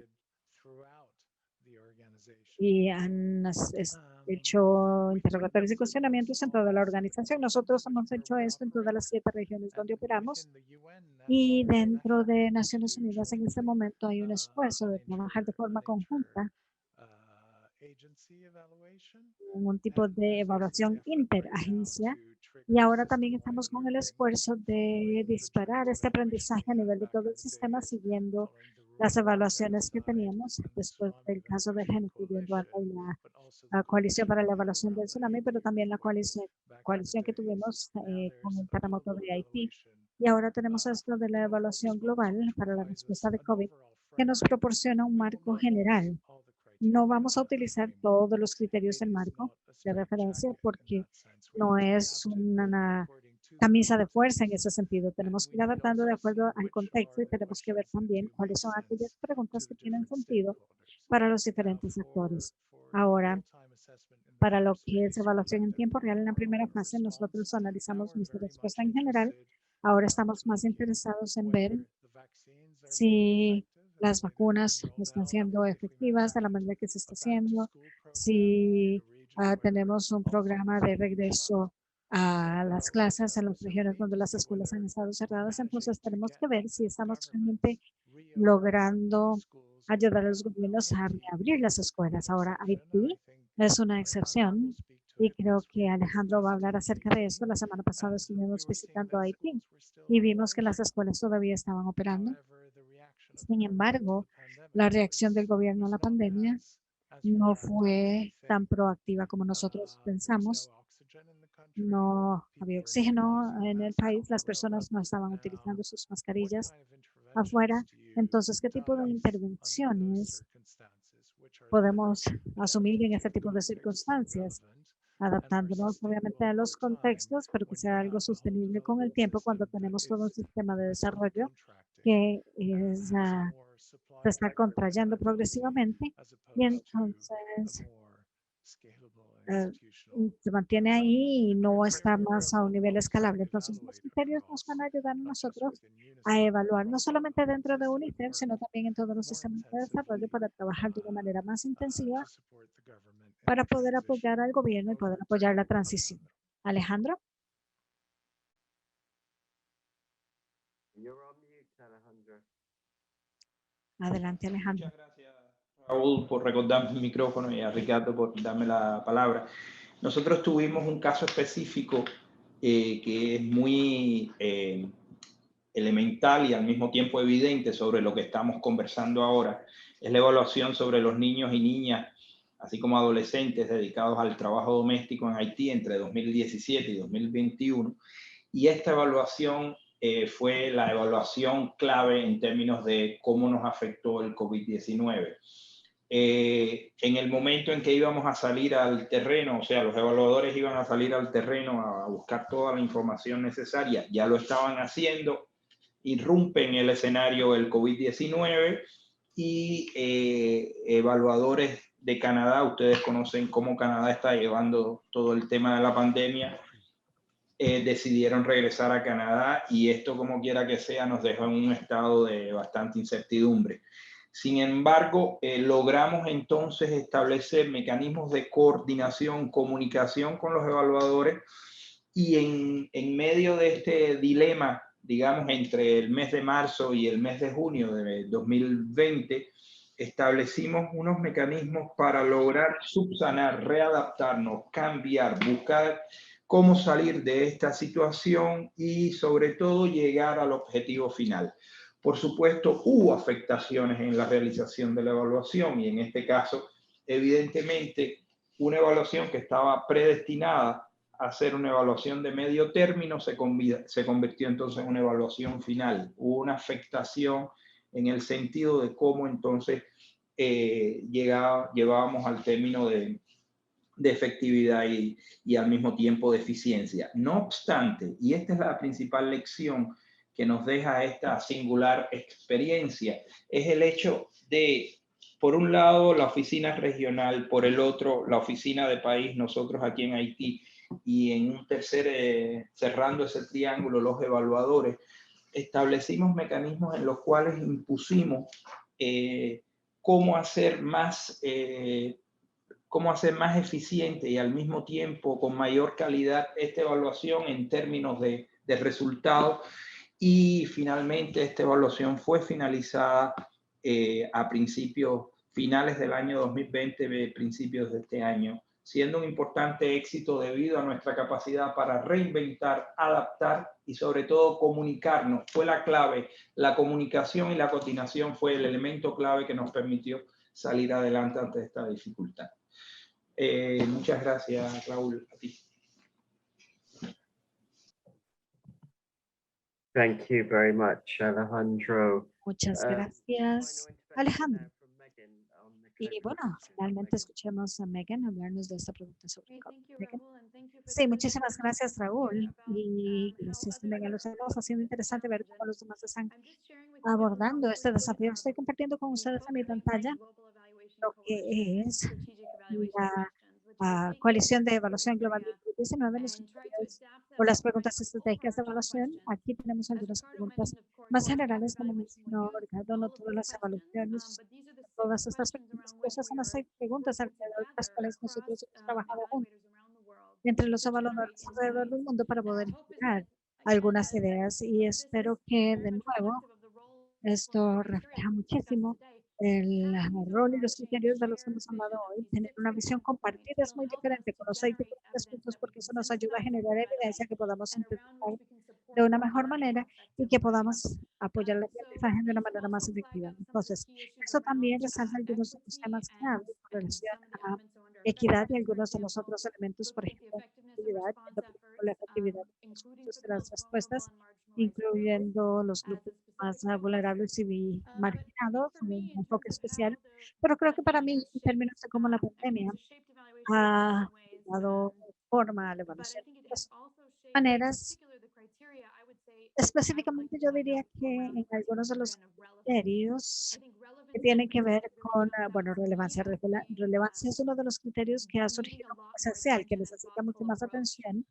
y han hecho interrogatorios y cuestionamientos en toda la organización. Nosotros hemos hecho esto en todas las 7 regiones donde operamos y dentro de Naciones Unidas en este momento hay un esfuerzo de trabajar de forma conjunta en un tipo de evaluación interagencia Y ahora también estamos con el esfuerzo de disparar este aprendizaje a nivel de todo el sistema, siguiendo las evaluaciones que teníamos después del caso del genocidio en Ruanda y la coalición para la evaluación del tsunami, pero también la coalición que tuvimos con el terremoto de Haití. Y ahora tenemos esto de la evaluación global para la respuesta de COVID, que nos proporciona un marco general. No vamos a utilizar todos los criterios del marco de referencia porque no es una camisa de fuerza en ese sentido. Tenemos que ir adaptando de acuerdo al contexto y tenemos que ver también cuáles son aquellas preguntas que tienen sentido para los diferentes actores. Ahora, para lo que es evaluación en tiempo real, en la primera fase nosotros analizamos nuestra respuesta en general. Ahora estamos más interesados en ver si las vacunas están siendo efectivas de la manera que se está haciendo, si tenemos un programa de regreso a las clases en las regiones donde las escuelas han estado cerradas. Entonces tenemos que ver si estamos realmente logrando ayudar a los gobiernos a reabrir las escuelas. Ahora, Haití es una excepción y creo que Alejandro va a hablar acerca de esto. La semana pasada estuvimos visitando Haití y vimos que las escuelas todavía estaban operando. Sin embargo, la reacción del gobierno a la pandemia no fue tan proactiva como nosotros pensamos. No había oxígeno en el país, las personas no estaban utilizando sus mascarillas afuera. Entonces, ¿qué tipo de intervenciones podemos asumir en este tipo de circunstancias? Adaptándonos obviamente a los contextos, pero que sea algo sostenible con el tiempo cuando tenemos todo un sistema de desarrollo que se está contrayendo progresivamente y entonces se mantiene ahí y no está más a un nivel escalable. Entonces, los criterios nos van a ayudar a nosotros a evaluar no solamente dentro de UNICEF, sino también en todos los sistemas de desarrollo para trabajar de una manera más intensiva para poder apoyar al gobierno y poder apoyar la transición. Alejandro. You're on mute, Alejandro. Adelante, Alejandro. Muchas gracias, Raúl, por recordarme el micrófono y a Ricardo por darme la palabra. Nosotros tuvimos un caso específico que es muy elemental y al mismo tiempo evidente sobre lo que estamos conversando ahora. Es la evaluación sobre los niños y niñas, así como adolescentes dedicados al trabajo doméstico en Haití entre 2017 y 2021. Y esta evaluación fue la evaluación clave en términos de cómo nos afectó el COVID-19. En el momento en que íbamos a salir al terreno, o sea, los evaluadores iban a salir al terreno a buscar toda la información necesaria, ya lo estaban haciendo, irrumpe en el escenario el COVID-19 y evaluadores de Canadá, ustedes conocen cómo Canadá está llevando todo el tema de la pandemia, decidieron regresar a Canadá y esto, como quiera que sea, nos dejó en un estado de bastante incertidumbre. Sin embargo, logramos entonces establecer mecanismos de coordinación, comunicación con los evaluadores y en medio de este dilema, digamos, entre el mes de marzo y el mes de junio de 2020, establecimos unos mecanismos para lograr subsanar, readaptarnos, cambiar, buscar cómo salir de esta situación y sobre todo llegar al objetivo final. Por supuesto, hubo afectaciones en la realización de la evaluación y en este caso, evidentemente, una evaluación que estaba predestinada a ser una evaluación de medio término se convirtió entonces en una evaluación final. Hubo una afectación en el sentido de cómo entonces llevábamos al término de efectividad y al mismo tiempo de eficiencia. No obstante, y esta es la principal lección que nos deja esta singular experiencia, es el hecho de, por un lado, la oficina regional, por el otro, la oficina de país, nosotros aquí en Haití, y en un tercer, cerrando ese triángulo, los evaluadores, establecimos mecanismos en los cuales impusimos cómo hacer más eficiente y al mismo tiempo con mayor calidad esta evaluación en términos de resultados. Y finalmente esta evaluación fue finalizada a finales del año 2020, principios de este año siendo un importante éxito debido a nuestra capacidad para reinventar, adaptar y sobre todo comunicarnos. Fue la clave, la comunicación y la coordinación fue el elemento clave que nos permitió salir adelante ante esta dificultad. Muchas gracias, Raúl, a ti. Thank you very much, Alejandro. Muchas gracias, Alejandro. Y bueno, finalmente escuchemos a Megan hablarnos de esta pregunta sobre COVID. Megan. Sí, muchísimas gracias, Raúl. Y gracias también a los demás. Ha sido interesante ver cómo los demás están abordando este desafío. Estoy compartiendo con ustedes en mi pantalla lo que es la coalición de evaluación global de COVID-19, los criterios o las preguntas estratégicas de evaluación. Aquí tenemos algunas preguntas más generales, como mencionó Ricardo, no todas las evaluaciones, todas estas cosas son las preguntas alrededor de las cuales nosotros hemos trabajado juntos entre los evaluadores alrededor del mundo para poder integrar algunas ideas, y espero que de nuevo esto refleja muchísimo el rol y los criterios de los que hemos hablado hoy. Tener una visión compartida es muy diferente con los 6 diferentes puntos, porque eso nos ayuda a generar evidencia que podamos interpretar de una mejor manera y que podamos apoyar el aprendizaje de una manera más efectiva. Entonces, eso también resalta algunos de los temas clave con relación a equidad y algunos de los otros elementos, por ejemplo, la efectividad de las respuestas, incluyendo los grupos más vulnerables y marginados, un enfoque especial. Pero creo que para mí, en términos de cómo la pandemia ha dado forma a la evaluación de las maneras, específicamente yo diría que en algunos de los criterios que tienen que ver con, bueno, relevancia. Relevancia es uno de los criterios que ha surgido como esencial, que necesita mucho más atención,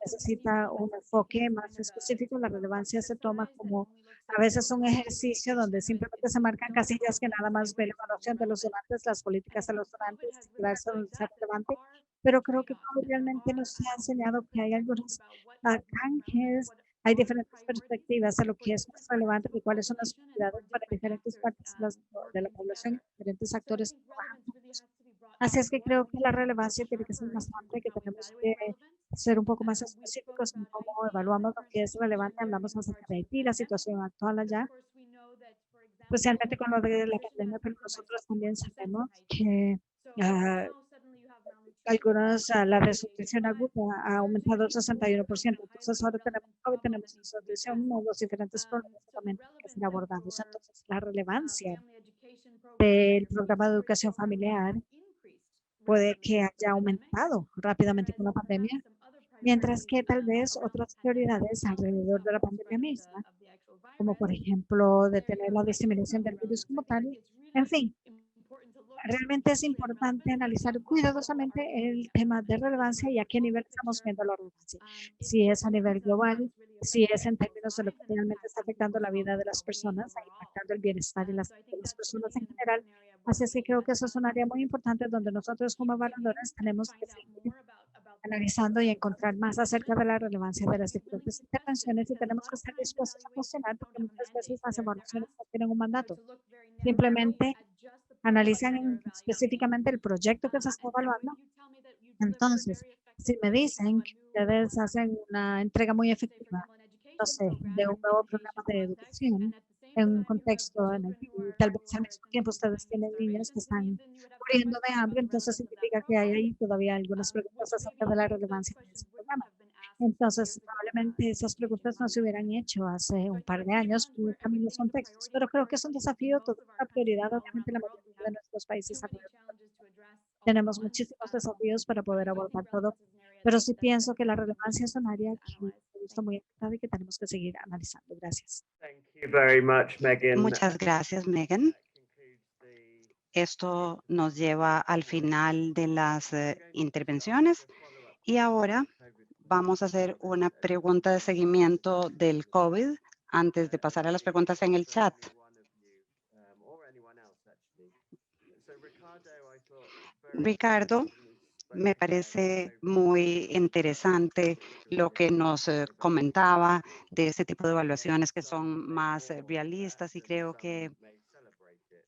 necesita un enfoque más específico. La relevancia se toma como a veces un ejercicio donde simplemente se marcan casillas que nada más ve la evaluación de los donantes, las políticas de los donantes, quedarse donde sea relevante. Pero creo que realmente nos ha enseñado que hay algunos arcángeles, hay diferentes perspectivas de lo que es más relevante y cuáles son las prioridades para diferentes partes de la población, diferentes actores que trabajan juntos. Así es que creo que la relevancia tiene que ser más amplia, que tenemos que ser un poco más específicos en cómo evaluamos lo que es relevante. Hablamos acerca de Haití, la situación actual allá, especialmente con lo de la pandemia, pero nosotros también sabemos que la desnutrición aguda ha aumentado el 61%. Entonces, ahora tenemos desnutrición, los diferentes problemas que también tienen que ser abordados. Entonces, la relevancia del programa de educación familiar puede que haya aumentado rápidamente con la pandemia, mientras que tal vez otras prioridades alrededor de la pandemia misma, como por ejemplo detener la diseminación del virus como tal. En fin, realmente es importante analizar cuidadosamente el tema de relevancia y a qué nivel estamos viendo la relevancia. Si es a nivel global, si es en términos de lo que realmente está afectando la vida de las personas, impactando el bienestar de las personas en general. Así es que creo que eso es un área muy importante donde nosotros como evaluadores tenemos que seguir analizando y encontrar más acerca de la relevancia de las diferentes intervenciones, y tenemos que estar dispuestos a cuestionar, porque muchas veces las evaluaciones no tienen un mandato. Simplemente analizan específicamente el proyecto que se está evaluando. Entonces, si me dicen que ustedes hacen una entrega muy efectiva, no sé, de un nuevo programa de educación en un contexto en el que tal vez al mismo tiempo ustedes tienen niños que están muriendo de hambre, entonces significa que hay ahí todavía algunas preguntas acerca de la relevancia de ese programa. Entonces, probablemente esas preguntas no se hubieran hecho hace un par de años por los contextos, pero creo que es un desafío, toda una prioridad, obviamente, la mayoría de nuestros países. Tenemos muchísimos desafíos para poder abordar todo, pero sí pienso que la relevancia es un área que he visto muy afectada y que tenemos que seguir analizando. Gracias. Thank you very much, Megan. Muchas gracias, Megan. Esto nos lleva al final de las intervenciones, y ahora vamos a hacer una pregunta de seguimiento del COVID antes de pasar a las preguntas en el chat. Ricardo, me parece muy interesante lo que nos comentaba de este tipo de evaluaciones que son más realistas, y creo que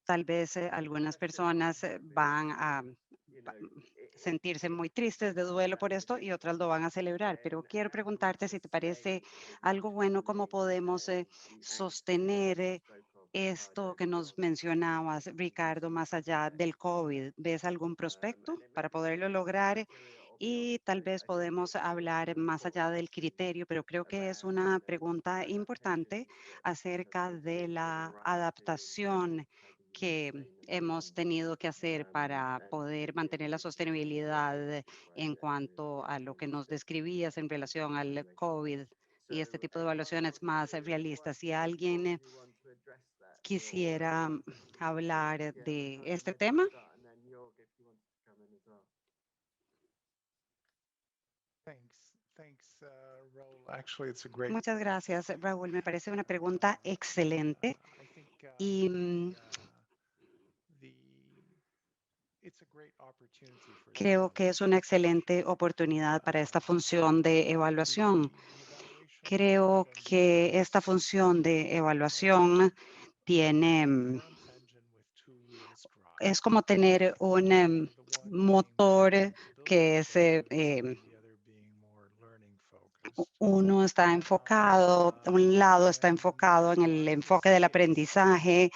tal vez algunas personas van a sentirse muy tristes de duelo por esto y otras lo van a celebrar. Pero quiero preguntarte si te parece algo bueno, cómo podemos sostener esto que nos mencionabas, Ricardo, más allá del COVID. ¿Ves algún prospecto para poderlo lograr? Y tal vez podemos hablar más allá del criterio, pero creo que es una pregunta importante acerca de la adaptación que hemos tenido que hacer para poder mantener la sostenibilidad en cuanto a lo que nos describías en relación al COVID y este tipo de evaluaciones más realistas. Si alguien quisiera hablar de este tema. Muchas gracias, Raúl. Me parece una pregunta excelente y creo que es una excelente oportunidad para esta función de evaluación. Creo que esta función de evaluación es como tener un motor que es uno está enfocado, un lado está enfocado en el enfoque del aprendizaje,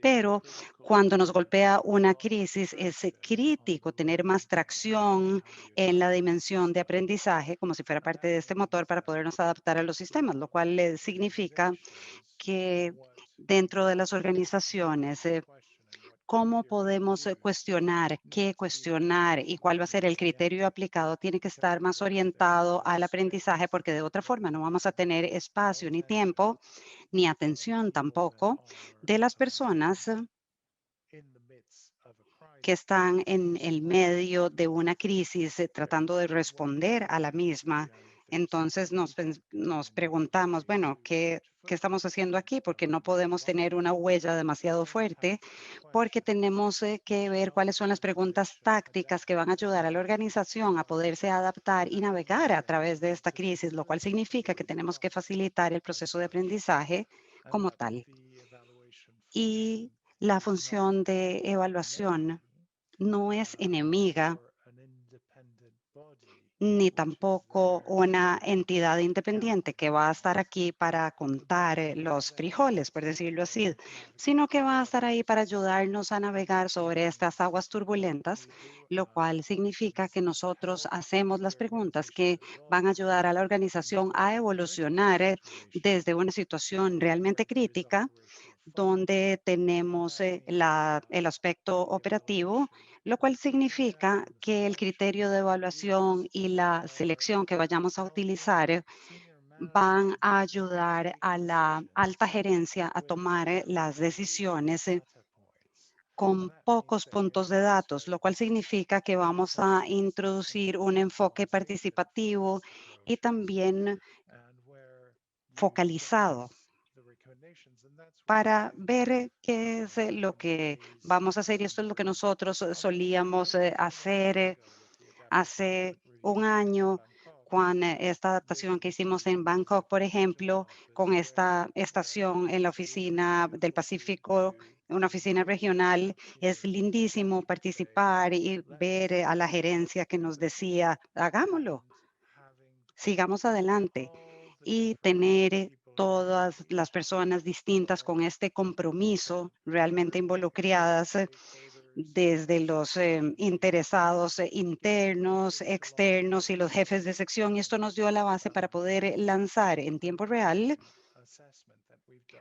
pero cuando nos golpea una crisis es crítico tener más tracción en la dimensión de aprendizaje como si fuera parte de este motor para podernos adaptar a los sistemas, lo cual significa que dentro de las organizaciones cómo podemos cuestionar, qué cuestionar y cuál va a ser el criterio aplicado tiene que estar más orientado al aprendizaje, porque de otra forma no vamos a tener espacio ni tiempo ni atención tampoco de las personas que están en el medio de una crisis tratando de responder a la misma. Entonces nos preguntamos, bueno, ¿qué estamos haciendo aquí? Porque no podemos tener una huella demasiado fuerte, porque tenemos que ver cuáles son las preguntas tácticas que van a ayudar a la organización a poderse adaptar y navegar a través de esta crisis, lo cual significa que tenemos que facilitar el proceso de aprendizaje como tal. Y la función de evaluación no es enemiga ni tampoco una entidad independiente que va a estar aquí para contar los frijoles, por decirlo así, sino que va a estar ahí para ayudarnos a navegar sobre estas aguas turbulentas, lo cual significa que nosotros hacemos las preguntas que van a ayudar a la organización a evolucionar desde una situación realmente crítica donde tenemos el aspecto operativo, lo cual significa que el criterio de evaluación y la selección que vayamos a utilizar van a ayudar a la alta gerencia a tomar las decisiones con pocos puntos de datos, lo cual significa que vamos a introducir un enfoque participativo y también focalizado para ver qué es lo que vamos a hacer. Y esto es lo que nosotros solíamos hacer hace un año con esta adaptación que hicimos en Bangkok, por ejemplo, con esta estación en la oficina del Pacífico, una oficina regional. Es lindísimo participar y ver a la gerencia que nos decía, hagámoslo, sigamos adelante y tener todas las personas distintas con este compromiso realmente involucradas desde los interesados internos, externos y los jefes de sección. Y esto nos dio la base para poder lanzar en tiempo real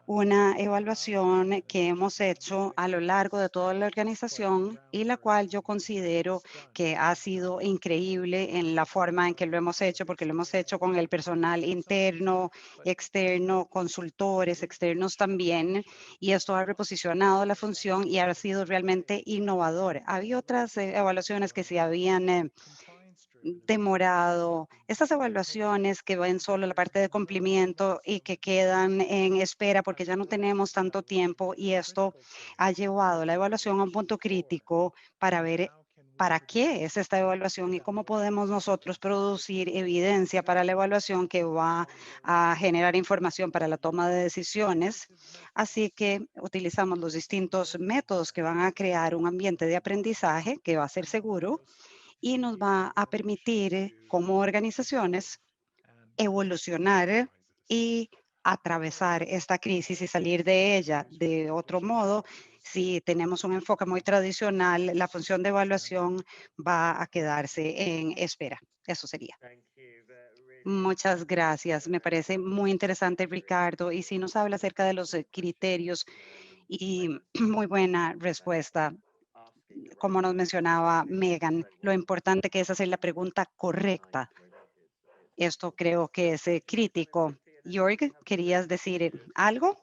una evaluación que hemos hecho a lo largo de toda la organización y la cual yo considero que ha sido increíble en la forma en que lo hemos hecho, porque lo hemos hecho con el personal interno, externo, consultores externos también, y esto ha reposicionado la función y ha sido realmente innovador. Había otras evaluaciones que se habían demorado, estas evaluaciones que ven solo la parte de cumplimiento y que quedan en espera porque ya no tenemos tanto tiempo, y esto ha llevado la evaluación a un punto crítico para ver para qué es esta evaluación y cómo podemos nosotros producir evidencia para la evaluación que va a generar información para la toma de decisiones. Así que utilizamos los distintos métodos que van a crear un ambiente de aprendizaje que va a ser seguro y nos va a permitir como organizaciones evolucionar y atravesar esta crisis y salir de ella. De otro modo, si tenemos un enfoque muy tradicional, la función de evaluación va a quedarse en espera. Eso sería. Muchas gracias. Me parece muy interesante, Ricardo. Y si nos habla acerca de los criterios y muy buena respuesta. Como nos mencionaba Megan, lo importante que es hacer la pregunta correcta. Esto creo que es crítico. Jorg, ¿querías decir algo?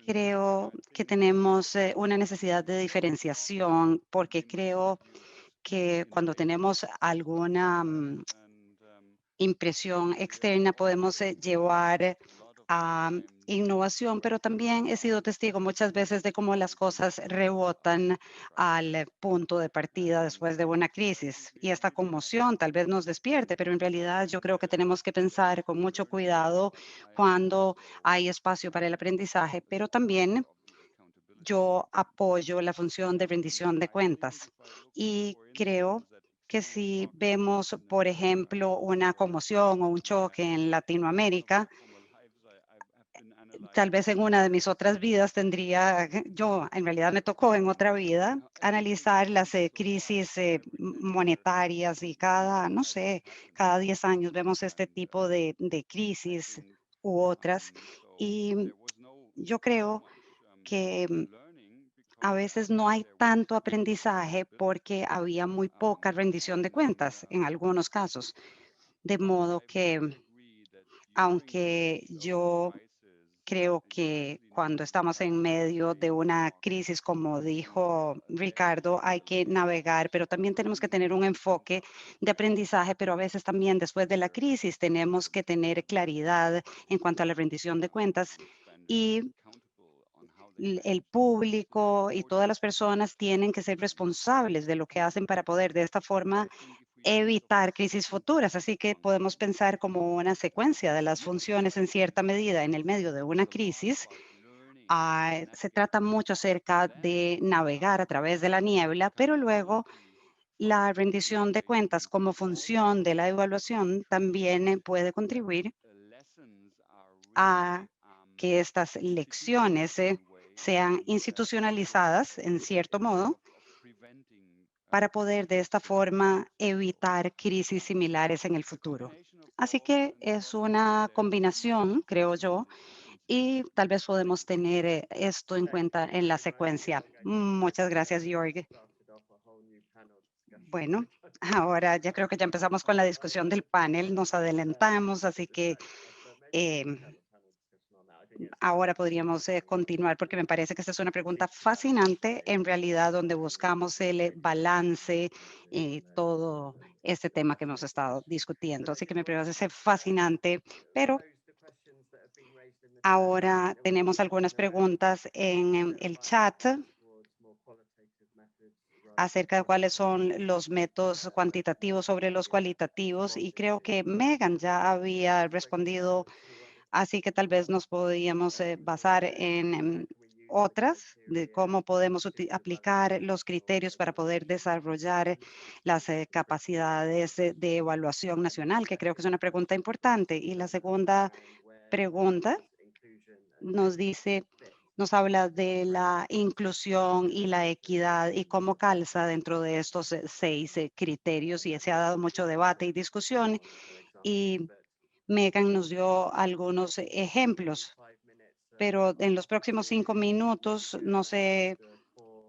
Creo que tenemos una necesidad de diferenciación porque creo que cuando tenemos alguna impresión externa podemos llevar a innovación, pero también he sido testigo muchas veces de cómo las cosas rebotan al punto de partida después de una crisis. Y esta conmoción tal vez nos despierte, pero en realidad yo creo que tenemos que pensar con mucho cuidado cuando hay espacio para el aprendizaje, pero también yo apoyo la función de rendición de cuentas y creo que si vemos, por ejemplo, una conmoción o un choque en Latinoamérica, tal vez en una de mis otras vidas tendría, yo en realidad me tocó en otra vida analizar las crisis monetarias y cada, no sé, cada 10 años vemos este tipo de crisis u otras. Y yo creo que a veces no hay tanto aprendizaje porque había muy poca rendición de cuentas en algunos casos. De modo que, aunque yo creo que cuando estamos en medio de una crisis, como dijo Ricardo, hay que navegar, pero también tenemos que tener un enfoque de aprendizaje, pero a veces también después de la crisis tenemos que tener claridad en cuanto a la rendición de cuentas y el público y todas las personas tienen que ser responsables de lo que hacen para poder de esta forma evitar crisis futuras. Así que podemos pensar como una secuencia de las funciones en cierta medida en el medio de una crisis. Se trata mucho acerca de navegar a través de la niebla, pero luego la rendición de cuentas como función de la evaluación también puede contribuir a que estas lecciones sean institucionalizadas en cierto modo para poder de esta forma evitar crisis similares en el futuro. Así que es una combinación, creo yo, y tal vez podemos tener esto en cuenta en la secuencia. Muchas gracias, Jorg. Bueno, ahora ya creo que ya empezamos con la discusión del panel, nos adelantamos, así que ahora podríamos continuar porque me parece que esta es una pregunta fascinante en realidad donde buscamos el balance y todo este tema que hemos estado discutiendo. Así que me parece fascinante, pero ahora tenemos algunas preguntas en el chat acerca de cuáles son los métodos cuantitativos sobre los cualitativos y creo que Megan ya había respondido. Así que tal vez nos podríamos basar en otras, de cómo podemos aplicar los criterios para poder desarrollar las capacidades de evaluación nacional, que creo que es una pregunta importante. Y la segunda pregunta nos dice, nos habla de la inclusión y la equidad y cómo calza dentro de estos 6 criterios, y se ha dado mucho debate y discusión. Y Megan nos dio algunos ejemplos, pero en los próximos 5 minutos, no sé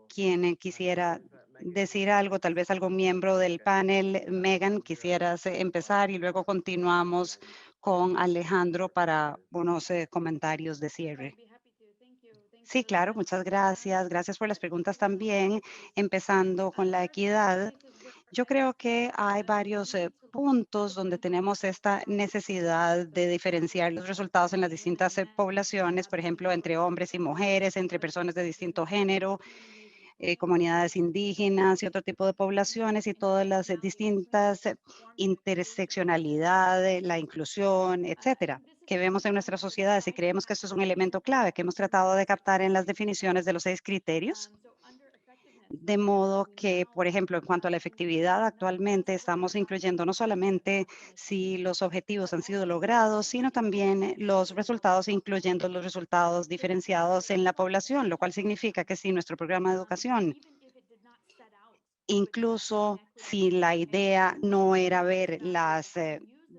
quién quisiera decir algo, tal vez algún miembro del panel. Megan, quisieras empezar y luego continuamos con Alejandro para unos comentarios de cierre. Sí, claro, muchas gracias. Gracias por las preguntas también. Empezando con la equidad, Yo creo que hay varios puntos donde tenemos esta necesidad de diferenciar los resultados en las distintas poblaciones, por ejemplo, entre hombres y mujeres, entre personas de distinto género, comunidades indígenas y otro tipo de poblaciones y todas las distintas interseccionalidad, la inclusión, etcétera, que vemos en nuestras sociedades y creemos que esto es un elemento clave que hemos tratado de captar en las definiciones de los 6 criterios. De modo que, por ejemplo, en cuanto a la efectividad, actualmente estamos incluyendo no solamente si los objetivos han sido logrados, sino también los resultados, incluyendo los resultados diferenciados en la población, lo cual significa que si nuestro programa de educación, incluso si la idea no era ver las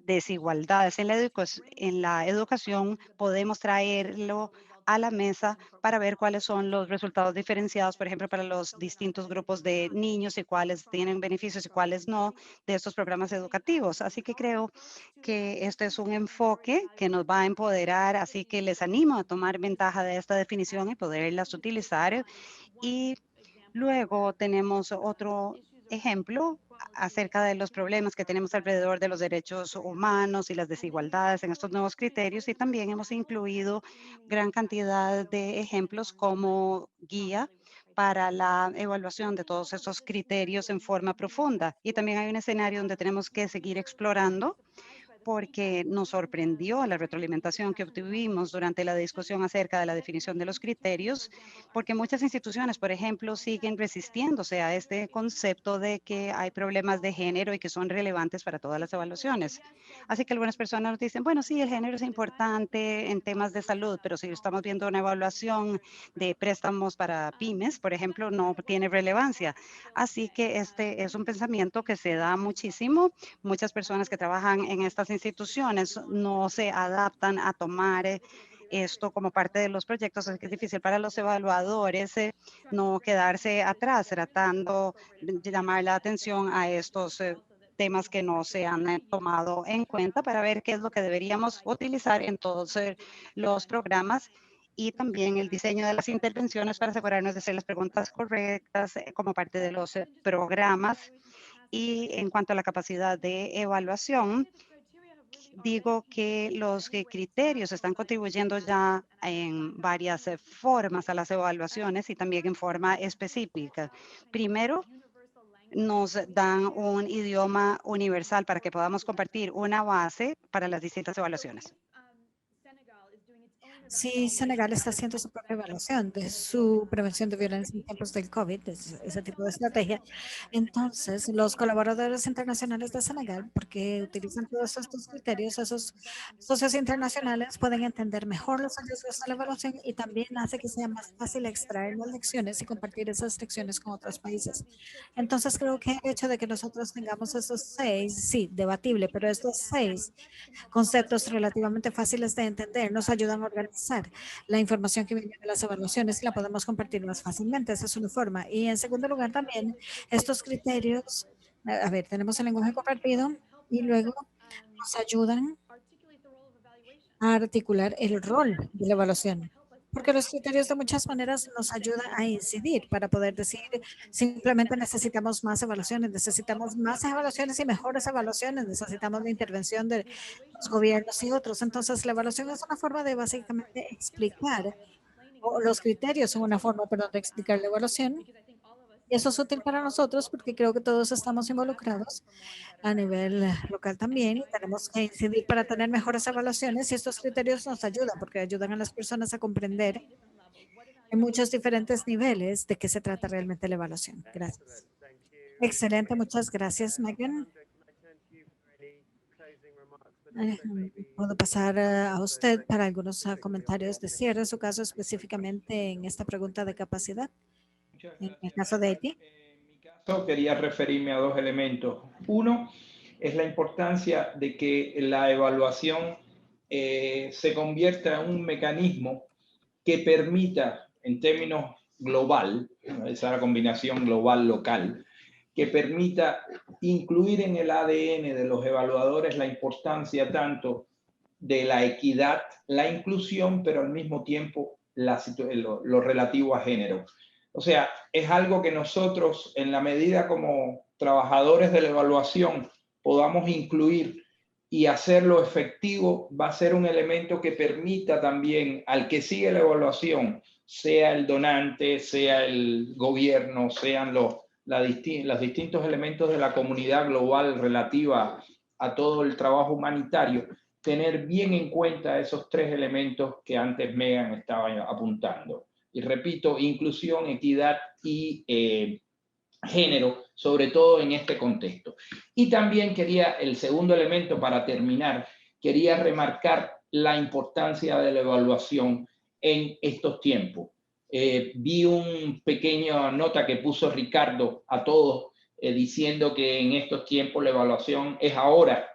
desigualdades en la educación, podemos traerlo a la mesa para ver cuáles son los resultados diferenciados, por ejemplo, para los distintos grupos de niños y cuáles tienen beneficios y cuáles no de estos programas educativos. Así que creo que este es un enfoque que nos va a empoderar, así que les animo a tomar ventaja de esta definición y poderlas utilizar. Y luego tenemos otro ejemplo acerca de los problemas que tenemos alrededor de los derechos humanos y las desigualdades en estos nuevos criterios, y también hemos incluido gran cantidad de ejemplos como guía para la evaluación de todos estos criterios en forma profunda. Y también hay un escenario donde tenemos que seguir explorando, porque nos sorprendió la retroalimentación que obtuvimos durante la discusión acerca de la definición de los criterios, porque muchas instituciones, por ejemplo, siguen resistiéndose a este concepto de que hay problemas de género y que son relevantes para todas las evaluaciones. Así que algunas personas nos dicen, bueno, sí, el género es importante en temas de salud, pero si estamos viendo una evaluación de préstamos para pymes, por ejemplo, no tiene relevancia. Así que este es un pensamiento que se da muchísimo. Muchas personas que trabajan en estas instituciones no se adaptan a tomar esto como parte de los proyectos, es que es difícil para los evaluadores no quedarse atrás tratando de llamar la atención a estos temas que no se han tomado en cuenta para ver qué es lo que deberíamos utilizar en todos los programas, y también el diseño de las intervenciones para asegurarnos de hacer las preguntas correctas como parte de los programas. Y en cuanto a la capacidad de evaluación, digo que los criterios están contribuyendo ya en varias formas a las evaluaciones y también en forma específica. Primero, nos dan un idioma universal para que podamos compartir una base para las distintas evaluaciones. Sí, Senegal está haciendo su propia evaluación de su prevención de violencia en tiempos del COVID, ese tipo de estrategia. Entonces, los colaboradores internacionales de Senegal, porque utilizan todos estos criterios, esos socios internacionales pueden entender mejor los hallazgos de la evaluación y también hace que sea más fácil extraer las lecciones y compartir esas lecciones con otros países. Entonces, creo que el hecho de que nosotros tengamos esos 6, sí, debatible, pero estos 6 conceptos relativamente fáciles de entender nos ayudan a organizar la información que viene de las evaluaciones y la podemos compartir más fácilmente. Esa es una forma. Y en segundo lugar también, estos criterios, a ver, tenemos el lenguaje compartido y luego nos ayudan a articular el rol de la evaluación. Porque los criterios de muchas maneras nos ayudan a incidir para poder decir, simplemente necesitamos más evaluaciones y mejores evaluaciones, necesitamos la intervención de los gobiernos y otros. Entonces, la evaluación es una forma de básicamente explicar, o los criterios son una forma, perdón, de explicar la evaluación. Y eso es útil para nosotros porque creo que todos estamos involucrados a nivel local también y tenemos que incidir para tener mejores evaluaciones, y estos criterios nos ayudan porque ayudan a las personas a comprender en muchos diferentes niveles de qué se trata realmente la evaluación. Gracias. Excelente, muchas gracias, Megan. Puedo pasar a usted para algunos comentarios de cierre, su caso específicamente en esta pregunta de capacidad. En el caso de Haití. En mi caso, quería referirme a dos elementos. Uno es la importancia de que la evaluación se convierta en un mecanismo que permita, en términos global, esa combinación global-local, que permita incluir en el ADN de los evaluadores la importancia tanto de la equidad, la inclusión, pero al mismo tiempo lo relativo a género. O sea, es algo que nosotros, en la medida como trabajadores de la evaluación podamos incluir y hacerlo efectivo, va a ser un elemento que permita también al que sigue la evaluación, sea el donante, sea el gobierno, sean los distintos elementos de la comunidad global relativa a todo el trabajo humanitario, tener bien en cuenta esos tres elementos que antes Megan estaba apuntando. Y repito, inclusión, equidad y género, sobre todo en este contexto. Y también quería, el segundo elemento para terminar, quería remarcar la importancia de la evaluación en estos tiempos. Vi un pequeño nota que puso Ricardo a todos diciendo que en estos tiempos la evaluación es ahora,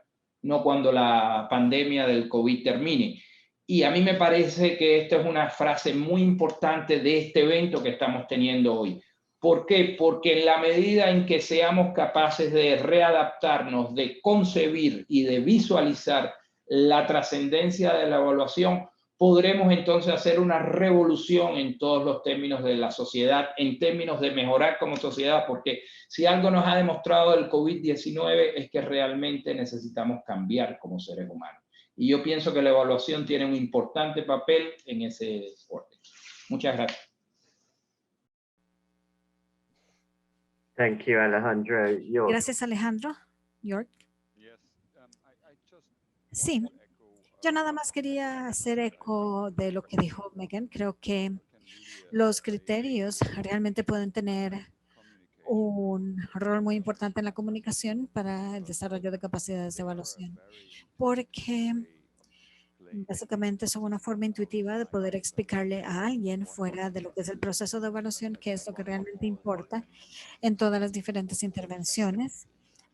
no cuando la pandemia del COVID termine. Y a mí me parece que esta es una frase muy importante de este evento que estamos teniendo hoy. ¿Por qué? Porque en la medida en que seamos capaces de readaptarnos, de concebir y de visualizar la trascendencia de la evaluación, podremos entonces hacer una revolución en todos los términos de la sociedad, en términos de mejorar como sociedad, porque si algo nos ha demostrado el COVID-19 es que realmente necesitamos cambiar como seres humanos. Y yo pienso que la evaluación tiene un importante papel en ese orden. Muchas gracias. Thank you, Alejandro. York. Gracias, Alejandro. York. Sí, yo nada más quería hacer eco de lo que dijo Megan. Creo que los criterios realmente pueden tener un rol muy importante en la comunicación para el desarrollo de capacidades de evaluación, porque básicamente son una forma intuitiva de poder explicarle a alguien fuera de lo que es el proceso de evaluación qué es lo que realmente importa en todas las diferentes intervenciones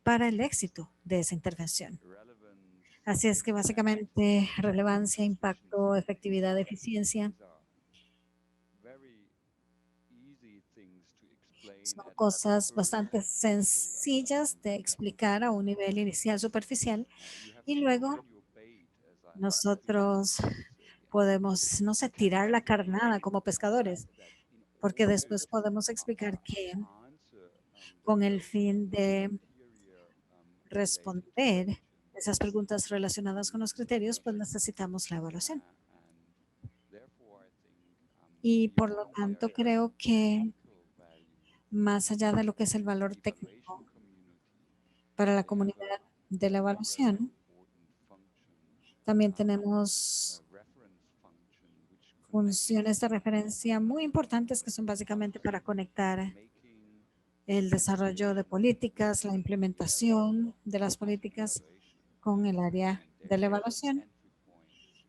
para el éxito de esa intervención. Así es que básicamente relevancia, impacto, efectividad, eficiencia son cosas bastante sencillas de explicar a un nivel inicial superficial y luego nosotros podemos, no sé, tirar la carnada como pescadores, porque después podemos explicar que con el fin de responder esas preguntas relacionadas con los criterios, pues necesitamos la evaluación. Y por lo tanto creo que más allá de lo que es el valor técnico para la comunidad de la evaluación, también tenemos funciones de referencia muy importantes que son básicamente para conectar el desarrollo de políticas, la implementación de las políticas con el área de la evaluación.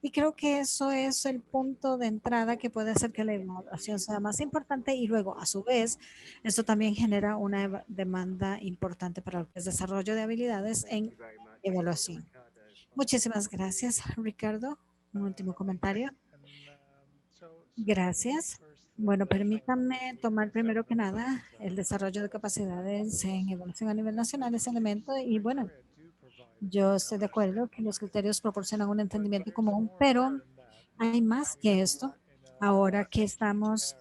Y creo que eso es el punto de entrada que puede hacer que la evaluación sea más importante y luego, a su vez, esto también genera una demanda importante para el desarrollo de habilidades en evaluación. Muchísimas gracias, Ricardo. Un último comentario. Gracias. Bueno, permítanme tomar primero que nada el desarrollo de capacidades en evaluación a nivel nacional, ese elemento. Y bueno, yo estoy de acuerdo que los criterios proporcionan un entendimiento común, pero hay más que esto. Ahora que estamos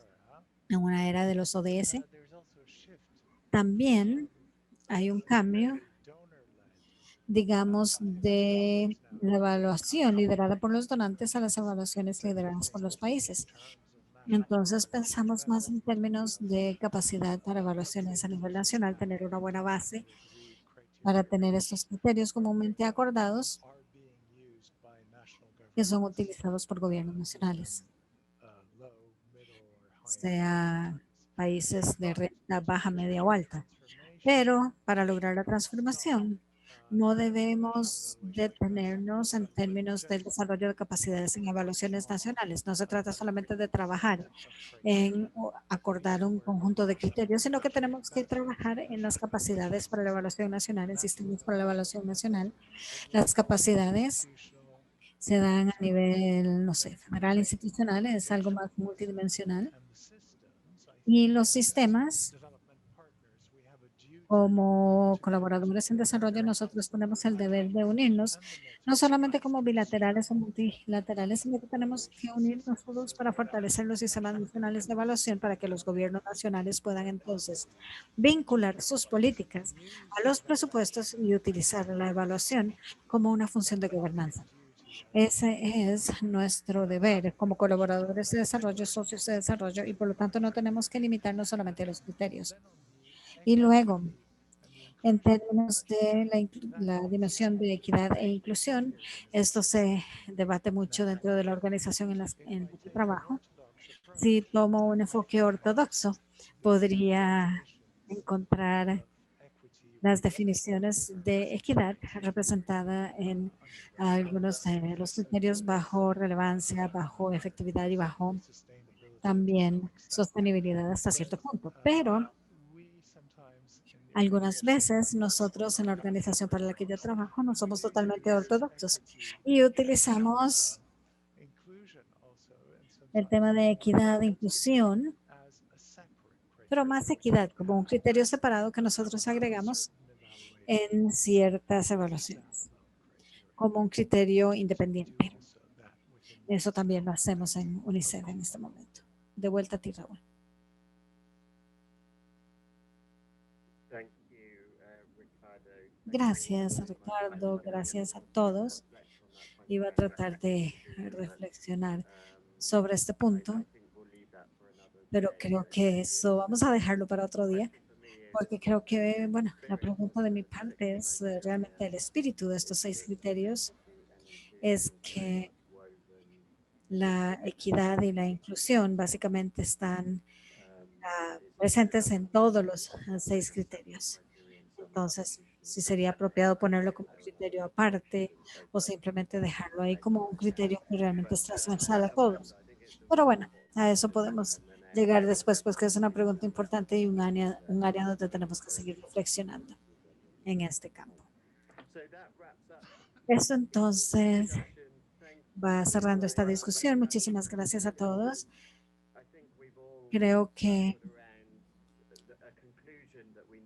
en una era de los ODS, también hay un cambio, digamos, de la evaluación liderada por los donantes a las evaluaciones lideradas por los países. Entonces pensamos más en términos de capacidad para evaluaciones a nivel nacional, tener una buena base para tener estos criterios comúnmente acordados que son utilizados por gobiernos nacionales, sea países de renta baja, media o alta. Pero para lograr la transformación, no debemos detenernos en términos del desarrollo de capacidades en evaluaciones nacionales. No se trata solamente de trabajar en acordar un conjunto de criterios, sino que tenemos que trabajar en las capacidades para la evaluación nacional, en sistemas para la evaluación nacional. Las capacidades se dan a nivel, no sé, federal, institucional, es algo más multidimensional. Y los sistemas Como colaboradores en desarrollo, nosotros tenemos el deber de unirnos, no solamente como bilaterales o multilaterales, sino que tenemos que unirnos todos para fortalecer los sistemas nacionales de evaluación para que los gobiernos nacionales puedan entonces vincular sus políticas a los presupuestos y utilizar la evaluación como una función de gobernanza. Ese es nuestro deber como colaboradores de desarrollo, socios de desarrollo, y por lo tanto no tenemos que limitarnos solamente a los criterios. Y luego, en términos de la dimensión de equidad e inclusión, esto se debate mucho dentro de la organización en la que trabajo. Si tomo un enfoque ortodoxo, podría encontrar las definiciones de equidad representada en algunos de los criterios bajo relevancia, bajo efectividad y bajo también sostenibilidad hasta cierto punto. Pero algunas veces nosotros en la organización para la que yo trabajo no somos totalmente ortodoxos y utilizamos el tema de equidad e inclusión, pero más equidad como un criterio separado que nosotros agregamos en ciertas evaluaciones, como un criterio independiente. Eso también lo hacemos en UNICEF en este momento. De vuelta a ti, Raúl. Gracias, Ricardo. Gracias a todos. Iba a tratar de reflexionar sobre este punto, pero creo que eso vamos a dejarlo para otro día, porque creo que, bueno, la pregunta de mi parte es realmente el espíritu de estos 6 criterios, es que la equidad y la inclusión básicamente están presentes en todos los 6 criterios. Entonces, si sería apropiado ponerlo como criterio aparte o simplemente dejarlo ahí como un criterio que realmente es transversal a todos. Pero bueno, a eso podemos llegar después, pues que es una pregunta importante y un área donde tenemos que seguir reflexionando en este campo. Eso entonces va cerrando esta discusión. Muchísimas gracias a todos. Creo que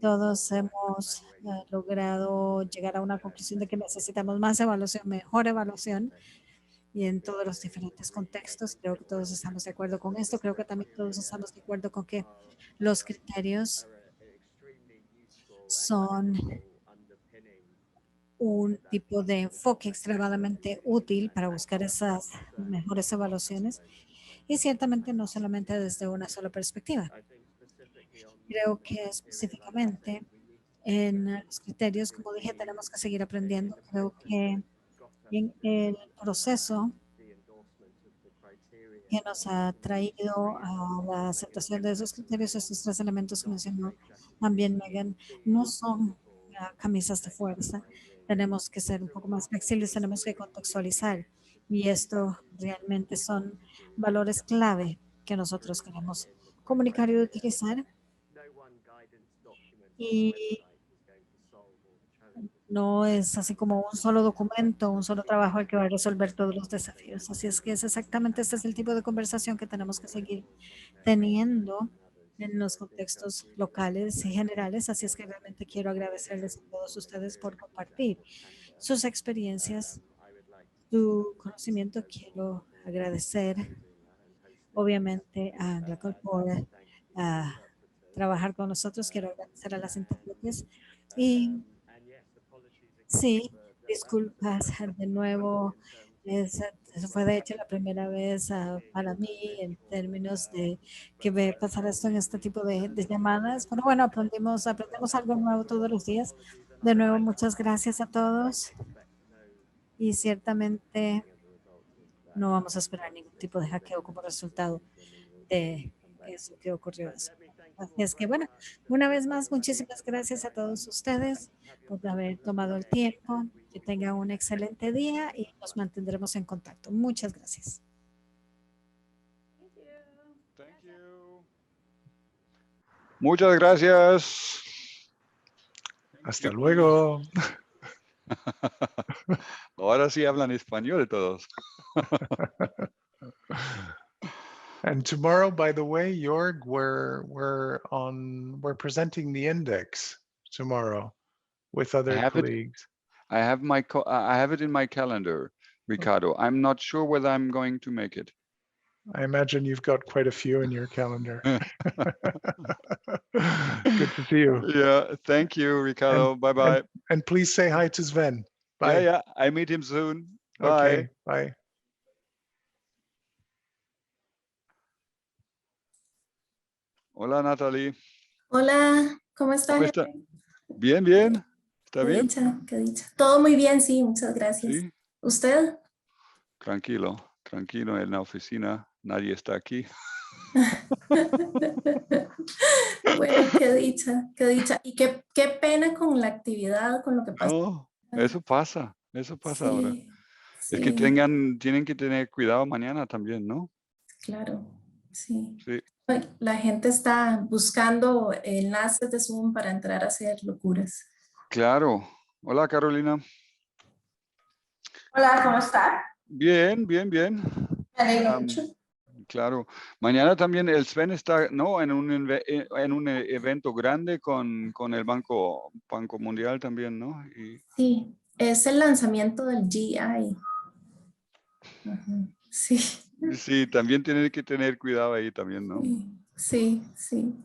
todos hemos logrado llegar a una conclusión de que necesitamos más evaluación, mejor evaluación, y en todos los diferentes contextos. Creo que todos estamos de acuerdo con esto. Creo que también todos estamos de acuerdo con que los criterios son un tipo de enfoque extremadamente útil para buscar esas mejores evaluaciones, y ciertamente no solamente desde una sola perspectiva. Creo que específicamente en los criterios, como dije, tenemos que seguir aprendiendo. Creo que en el proceso que nos ha traído a la aceptación de esos criterios, estos 3 elementos que mencionó también Megan, no son camisas de fuerza. Tenemos que ser un poco más flexibles, tenemos que contextualizar, y esto realmente son valores clave que nosotros queremos comunicar y utilizar. Y no es así como un solo documento, un solo trabajo el que va a resolver todos los desafíos. Así es que es exactamente este es el tipo de conversación que tenemos que seguir teniendo en los contextos locales y generales. Así es que realmente quiero agradecerles a todos ustedes por compartir sus experiencias, su conocimiento. Quiero agradecer obviamente a Glacol por trabajar con nosotros. Quiero agradecer a las intérpretes y sí, disculpas de nuevo. Eso fue de hecho la primera vez para mí en términos de que me pasara esto en este tipo de llamadas. Pero bueno, aprendemos algo nuevo todos los días. De nuevo, muchas gracias a todos. Y ciertamente no vamos a esperar ningún tipo de hackeo como resultado de eso que ocurrió. Así es que bueno, una vez más, muchísimas gracias a todos ustedes por haber tomado el tiempo. Que tengan un excelente día y nos mantendremos en contacto. Muchas gracias. Thank you. Muchas gracias. Hasta luego. Ahora sí hablan español todos. And tomorrow, by the way, Jorg, we're presenting the index. tomorrow with other have it. colleagues? I have it in my calendar, Ricardo. I'm not sure whether I'm going to make it. I imagine you've got quite a few in your calendar. Good to see you. Yeah, thank you, Ricardo. Bye bye. And please say hi to Sven. Bye. Yeah, I meet him soon. Bye. Okay, bye. Hola, Natalie. Hola, ¿cómo está? ¿Cómo está? jefe? Bien, bien. ¿Está Qué bien? dicha, qué dicha. Todo muy bien, sí, muchas gracias. Sí, ¿Usted? tranquilo, tranquilo en la oficina. Nadie está aquí. Bueno, qué dicha, qué dicha. Y qué pena con la actividad, con lo que pasa. No, eso pasa ahora. Sí, Es que sí, tienen que tener cuidado mañana también, ¿no? claro, sí. Sí. Ay, la gente está buscando enlaces de Zoom para entrar a hacer locuras. Claro. Hola, Carolina. Hola, ¿cómo está? Bien, bien, bien. Me alegro Am, mucho. Claro. Mañana también el Sven está, ¿no? En un evento grande con el Banco Mundial también, ¿no? Y Sí, es el lanzamiento del GI. Ajá, sí. sí, también tienen que tener cuidado ahí también, ¿no? Sí, sí.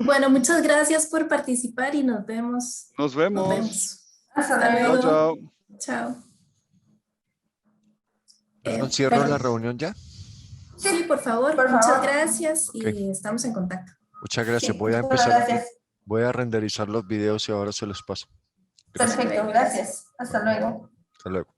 Bueno, muchas gracias por participar y nos vemos. Nos Nos vemos. vemos. Hasta Hasta luego. Chao, chao. Chao. ¿Cierro la bueno, reunión ya? sí, por favor. Por Muchas favor. gracias Ok. y estamos en contacto. Muchas gracias. Sí, Voy a muchas empezar. gracias. Voy a renderizar los videos y ahora se los paso. Gracias. Perfecto, gracias. Hasta luego. Hasta luego.